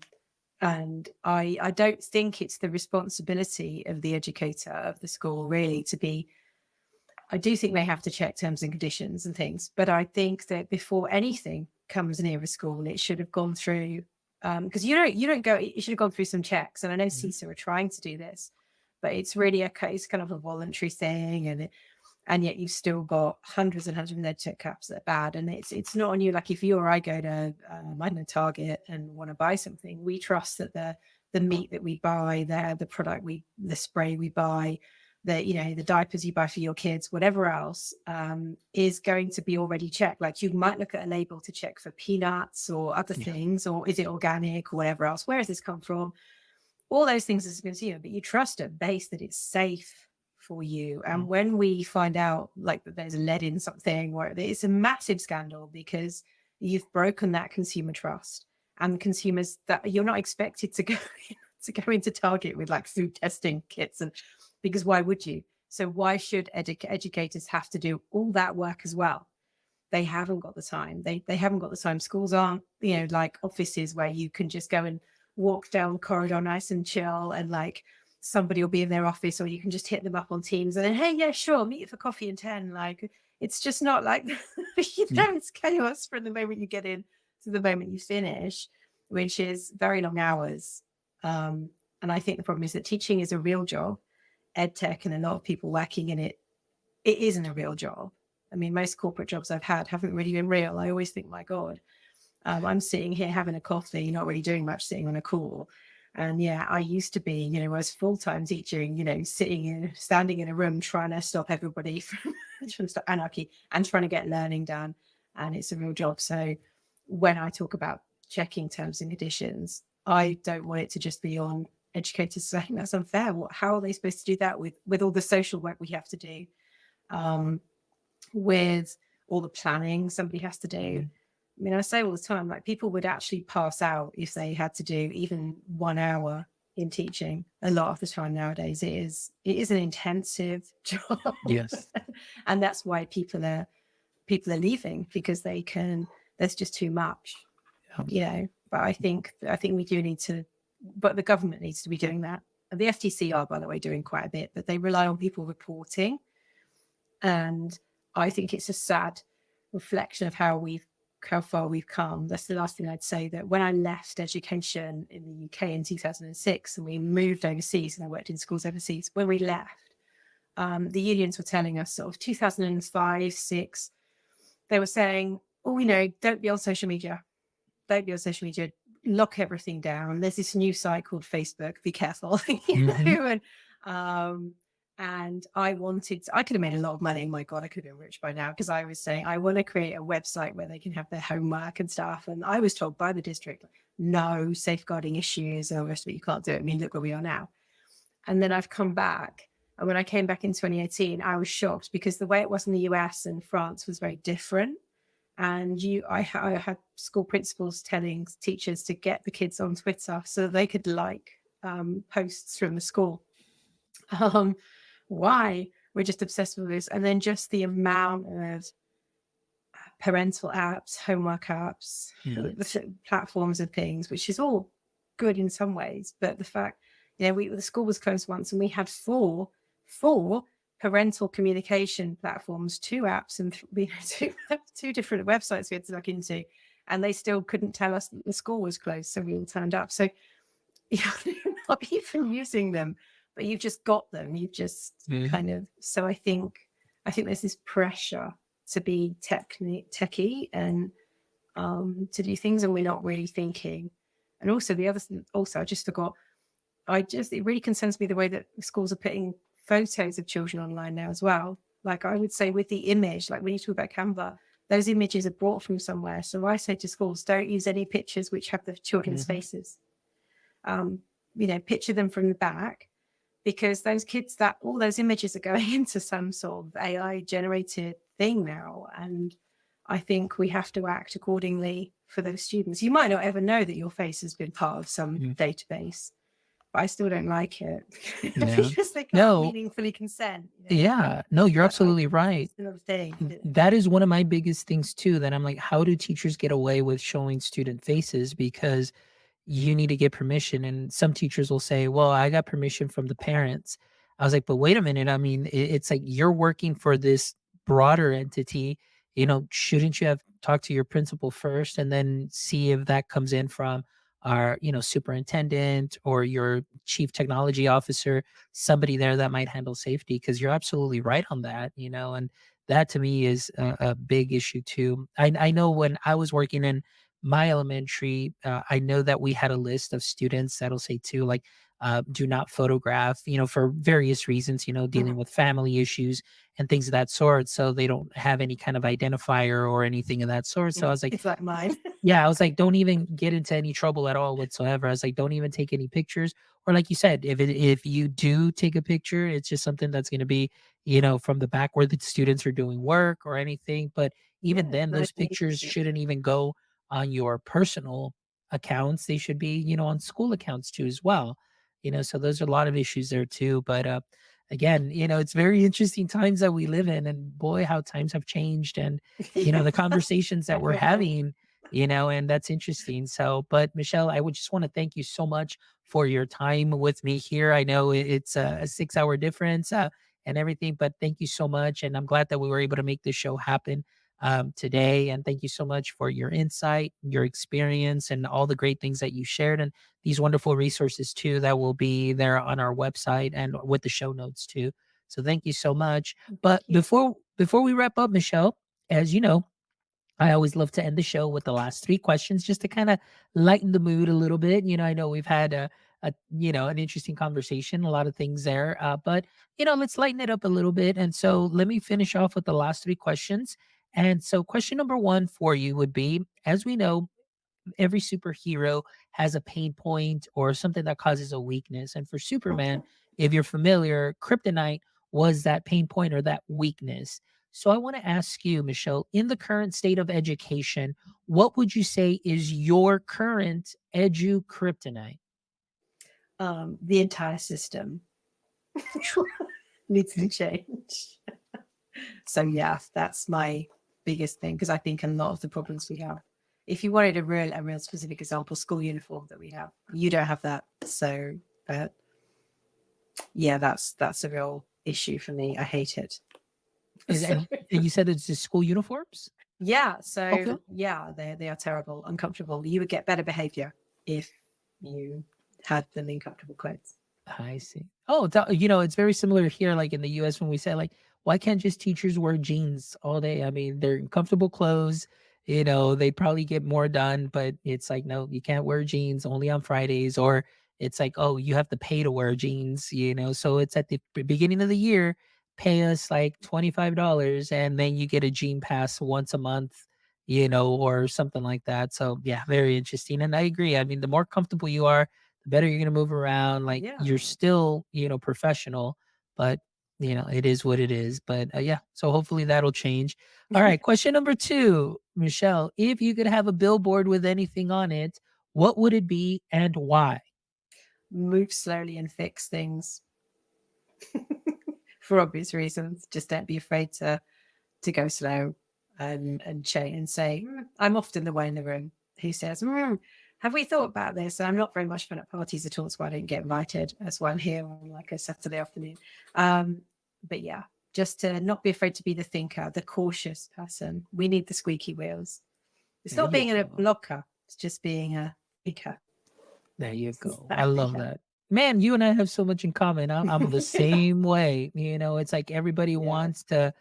and I don't think it's the responsibility of the educator of the school really to be, I do think they have to check terms and conditions and things, but I think that before anything comes near a school, it should have gone through, because you don't go, it should have gone through some checks. And I know Mhm. CISA are trying to do this, but it's really it's kind of a voluntary thing, and yet you've still got hundreds and hundreds of EdTech caps that are bad, and it's not on you. Like if you or I go to I don't know, Target and want to buy something, we trust that the meat that we buy, the product the spray we buy, the diapers you buy for your kids, whatever else, is going to be already checked. Like you might look at a label to check for peanuts or other Yeah. things, or is it organic or whatever else? Where has this come from? All those things as a consumer, but you trust at base that it's safe for you. Mm. And when we find out like that there's lead in something, where it's a massive scandal because you've broken that consumer trust, and consumers that you're not expected to go to go into Target with like food testing kits, and because why would you? So why should educators have to do all that work as well? They haven't got the time. They haven't got the time. Schools aren't, like offices where you can just go and walk down the corridor nice and chill, and like somebody will be in their office, or you can just hit them up on Teams and then, hey, yeah, sure, meet you for coffee in 10. Like it's just not like Yeah. it's chaos from the moment you get in to the moment you finish, which is very long hours. And I think the problem is that teaching is a real job. Ed tech and a lot of people working in it, it isn't a real job. I mean, most corporate jobs I've had haven't really been real. I always think, my God, I'm sitting here having a coffee, not really doing much, sitting on a call. And yeah, I used to be, I was full-time teaching, standing in a room trying to stop everybody from trying to stop anarchy and trying to get learning done. And it's a real job. So when I talk about checking terms and conditions, I don't want it to just be on educators saying that's unfair. How are they supposed to do that with all the social work we have to do? Um, with all the planning somebody has to do. Mhm. I mean, I say all the time, like people would actually pass out if they had to do even 1 hour in teaching. A lot of the time nowadays, it is an intensive job, Yes. and that's why people are leaving, because there's just too much, Yeah. But I think we do need to, but the government needs to be doing that. And the FTC are, by the way, doing quite a bit, but they rely on people reporting. And I think it's a sad reflection of how far we've come. That's the last thing I'd say, that when I left education in the UK in 2006 and we moved overseas and I worked in schools overseas, when we left, the unions were telling us sort of 2005, six, they were saying, oh, don't be on social media. Don't be on social media. Lock everything down. There's this new site called Facebook. Be careful. Hmm. Um, and I could have made a lot of money. My God, I could have been rich by now, because I was saying, I want to create a website where they can have their homework and stuff. And I was told by the district, no safeguarding issues and all the rest of it. You can't do it. I mean, look where we are now. And then I've come back. And when I came back in 2018, I was shocked, because the way it was in the US and France was very different. And I had school principals telling teachers to get the kids on Twitter so that they could like posts from the school. Why? We're just obsessed with this. And then just the amount of parental apps, homework apps, Yeah. the platforms and things, which is all good in some ways. But the fact, the school was closed once, and we had four parental communication platforms, two apps, and we had two different websites we had to log into, and they still couldn't tell us that the school was closed. So we all turned up. So you're not even using them, but you've just got them. You've just Mhm. kind of, so I think there's this pressure to be techie and to do things, and we're not really thinking. And also the other thing, also, I just forgot, it really concerns me the way that schools are putting photos of children online now as well. Like, I would say with the image, like when you talk about Canva, those images are brought from somewhere. So I say to schools, don't use any pictures which have the children's Mhm. faces. Picture them from the back, because those kids, that all those images are going into some sort of AI generated thing now. And I think we have to act accordingly for those students. You might not ever know that your face has been part of some Mhm. database, but I still don't like it Yeah. because they can't No. meaningfully consent. Yeah. No, you're But absolutely right. it's another thing. That is one of my biggest things too, that I'm like, how do teachers get away with showing student faces? Because you need to get permission. And some teachers will say, well, I got permission from the parents. I was like, but wait a minute. I mean, it's like you're working for this broader entity. Shouldn't you have talked to your principal first and then see if that comes in from our, superintendent or your chief technology officer, somebody there that might handle safety? Because you're absolutely right on that, and that to me is a big issue too. I know when I was working in my elementary, I know that we had a list of students that'll say too, like, do not photograph, for various reasons, dealing with family issues and things of that sort. So they don't have any kind of identifier or anything of that sort. So I was like, It's like mine. yeah, I was like, don't even get into any trouble at all whatsoever. I was like, don't even take any pictures. Or like you said, if you do take a picture, it's just something that's going to be, from the back where the students are doing work or anything. But even Yeah, then, nice those and pictures easy. shouldn't even go on your personal accounts. They should be, on school accounts too as well. So those are a lot of issues there too. But again, it's very interesting times that we live in, and boy, how times have changed. And Yeah, the conversations that we're definitely. having, and that's interesting. So, but Michelle, I would just want to thank you so much for your time with me here. I know it's a 6 hour difference and everything, but thank you so much. And I'm glad that we were able to make this show happen today. And thank you so much for your insight, your experience, and all the great things that you shared, and these wonderful resources too that will be there on our website and with the show notes too. So thank you so much. But Thank you. before we wrap up, Michelle, as you know, I always love to end the show with the last three questions just to kind of lighten the mood a little bit. I know we've had an interesting conversation, a lot of things there, but let's lighten it up a little bit. And so let me finish off with the last three questions. And so, question number one for you would be: as we know, every superhero has a pain point or something that causes a weakness. And for Superman, if you're familiar, kryptonite was that pain point or that weakness. So I want to ask you, Michelle, in the current state of education, what would you say is your current edu-kryptonite? The entire system needs to change. So yeah, that's my biggest thing, because I think a lot of the problems we have, if you wanted a real specific example, school uniform that we have, you don't have that. So yeah, that's a real issue for me. I hate it. Is So, and you said it's the school uniforms? yeah, Okay. so yeah, they are terrible, uncomfortable. You would get better behavior if you had them in comfortable clothes. I see. Oh, it's very similar here, like in the US when we say like, why can't just teachers wear jeans all day? I mean, they're in comfortable clothes, they'd probably get more done, but it's like, no, you can't wear jeans only on Fridays, or it's like, oh, you have to pay to wear jeans. So it's at the beginning of the year, pay us like $25 and then you get a jean pass once a month, or something like that. So yeah, very interesting. And I agree. I mean, the more comfortable you are, the better you're gonna move around. Like Yeah. you're still, professional, but it is what it is. But yeah, so hopefully that'll change. All right, question number two, Michelle. If you could have a billboard with anything on it, what would it be and why? Move slowly and fix things for obvious reasons. Just don't be afraid to go slow and change and say, I'm often the one in the room who says, have we thought about this? And I'm not very much fun at parties at all, so I don't get invited. That's why I'm here on like a Saturday afternoon. Um, but yeah, just to not be afraid to be the thinker, the cautious person. We need the squeaky wheels. It's There not you being a go. blocker, it's just being a thinker. There you go. I love Yeah. that. Man, you and I have so much in common. I'm the same way. It's like everybody Yeah. wants to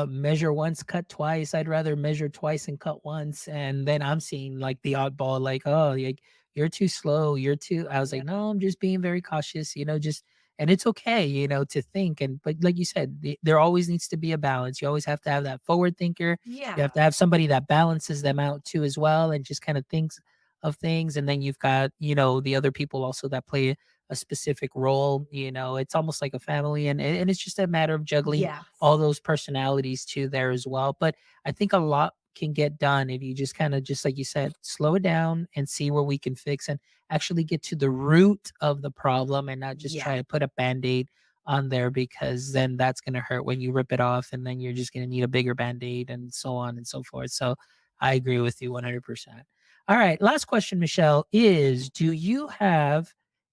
measure once, cut twice. I'd rather measure twice and cut once. And then I'm seeing like the oddball, like, oh, like you're too slow. You're too. I was Yeah. like, no, I'm just being very cautious, and it's okay, to think. But like you said, there always needs to be a balance. You always have to have that forward thinker. You Yeah. have to have somebody that balances them out too, as well, and just kind of thinks of things. And then you've got, the other people also that play a specific role. It's almost like a family, and it's just a matter of juggling all Yes. those personalities too there as well. But I think a lot can get done if you just kind of, just like you said, slow it down and see where we can fix and actually get to the root of the problem, and not just Yeah. try to put a band-aid on there, because then that's going to hurt when you rip it off, and then you're just going to need a bigger band-aid, and so on and so forth. So I agree with you 100%. All right. Last question, Michelle, is do you have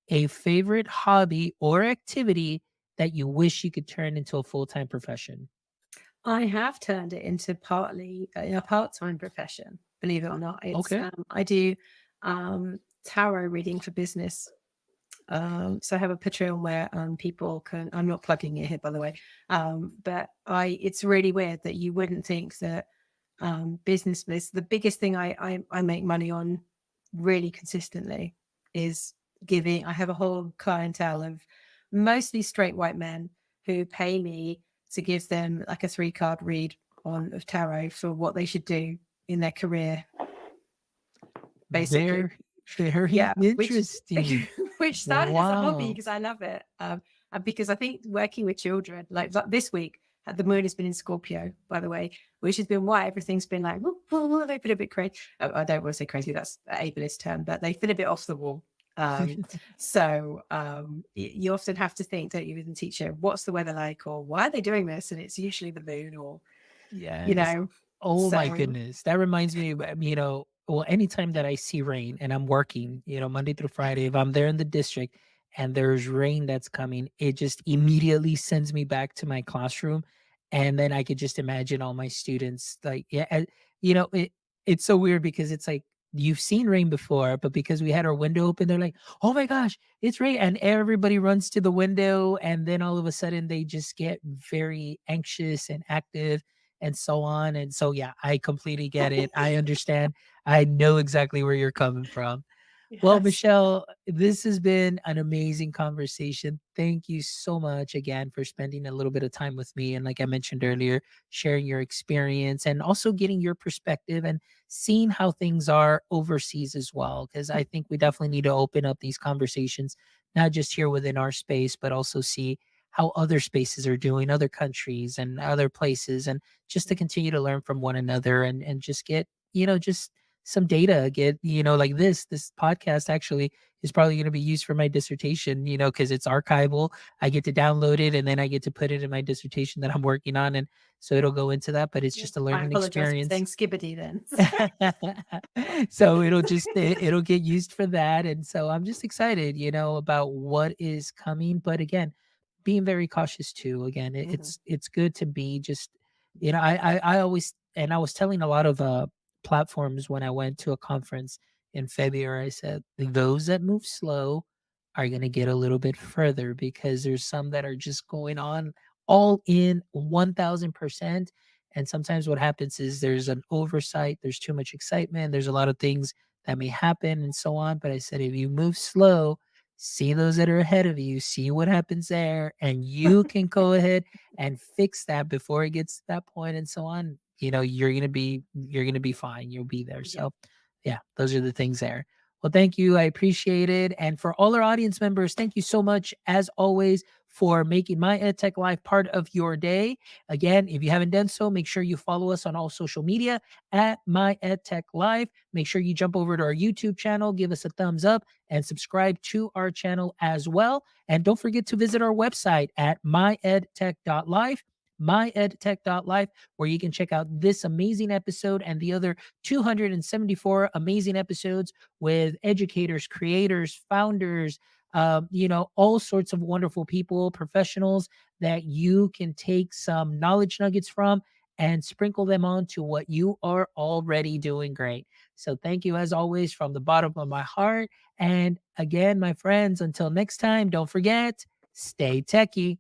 a favorite hobby or activity that you wish you could turn into a full-time profession? I have turned it into partly a part-time profession, believe it or not. It's Okay. I do tarot reading for business. So I have a Patreon where people can. I'm not plugging it here, by the way. But I. It's really weird that you wouldn't think that business is the biggest thing I make money on really consistently is giving. I have a whole clientele of mostly straight white men who pay me to give them like a 3 card read on of tarot for what they should do in their career, basically. Very, very Yeah, which interesting. which started as a hobby Wow. because I love it, and because I think working with children, like this week, the moon has been in Scorpio, by the way, which has been why everything's been like, they've been a bit crazy. I don't want to say crazy, that's an ableist term, but they've been a bit off the wall. You often have to think, don't you, as a teacher, what's the weather like, or why are they doing this? And it's usually the moon, or you Yes. know, Oh my so goodness. That reminds me, well, anytime that I see rain and I'm working, Monday through Friday, if I'm there in the district and there's rain that's coming, it just immediately sends me back to my classroom. And then I could just imagine all my students like, yeah, it's so weird because it's like you've seen rain before, but because we had our window open, they're like, oh my gosh, it's rain. And everybody runs to the window. And then all of a sudden they just get very anxious and active and so on. And so, yeah, I completely get it. I understand. I know exactly where you're coming from. Well, yes. Michelle, this has been an amazing conversation. Thank you so much again for spending a little bit of time with me. And like I mentioned earlier, sharing your experience and also getting your perspective and seeing how things are overseas as well. Because I think we definitely need to open up these conversations, not just here within our space, but also see how other spaces are doing, other countries and other places, and just to continue to learn from one another and just get, just some data, get, like this podcast actually is probably going to be used for my dissertation, because it's archival. I get to download it and then I get to put it in my dissertation that I'm working on. And so it'll go into that, but it's Yeah. just a I learning apologize for experience. saying skibbity then. So it'll get used for that. And so I'm just excited, about what is coming. But again, being very cautious too. Again, Mhm. it's good to be just, I always, and I was telling a lot of platforms when I went to a conference in February, I said those that move slow are going to get a little bit further, because there's some that are just going on all in 1000%. And sometimes what happens is there's an oversight, there's too much excitement, there's a lot of things that may happen and so on. But I said, if you move slow, see those that are ahead of you, see what happens there, and you can go ahead and fix that before it gets to that point and so on. You're gonna be fine. You'll be there. Yeah. So yeah, those are the things there. Well, thank you. I appreciate it. And for all our audience members, thank you so much, as always, for making My EdTech Life part of your day. Again, if you haven't done so, make sure you follow us on all social media at My EdTech Life. Make sure you jump over to our YouTube channel, give us a thumbs up, and subscribe to our channel as well. And don't forget to visit our website at myedtech.life, myedtech.life, where you can check out this amazing episode and the other 274 amazing episodes with educators, creators, founders, all sorts of wonderful people, professionals that you can take some knowledge nuggets from and sprinkle them on to what you are already doing great. So thank you, as always, from the bottom of my heart. And again, my friends, until next time, don't forget, stay techie.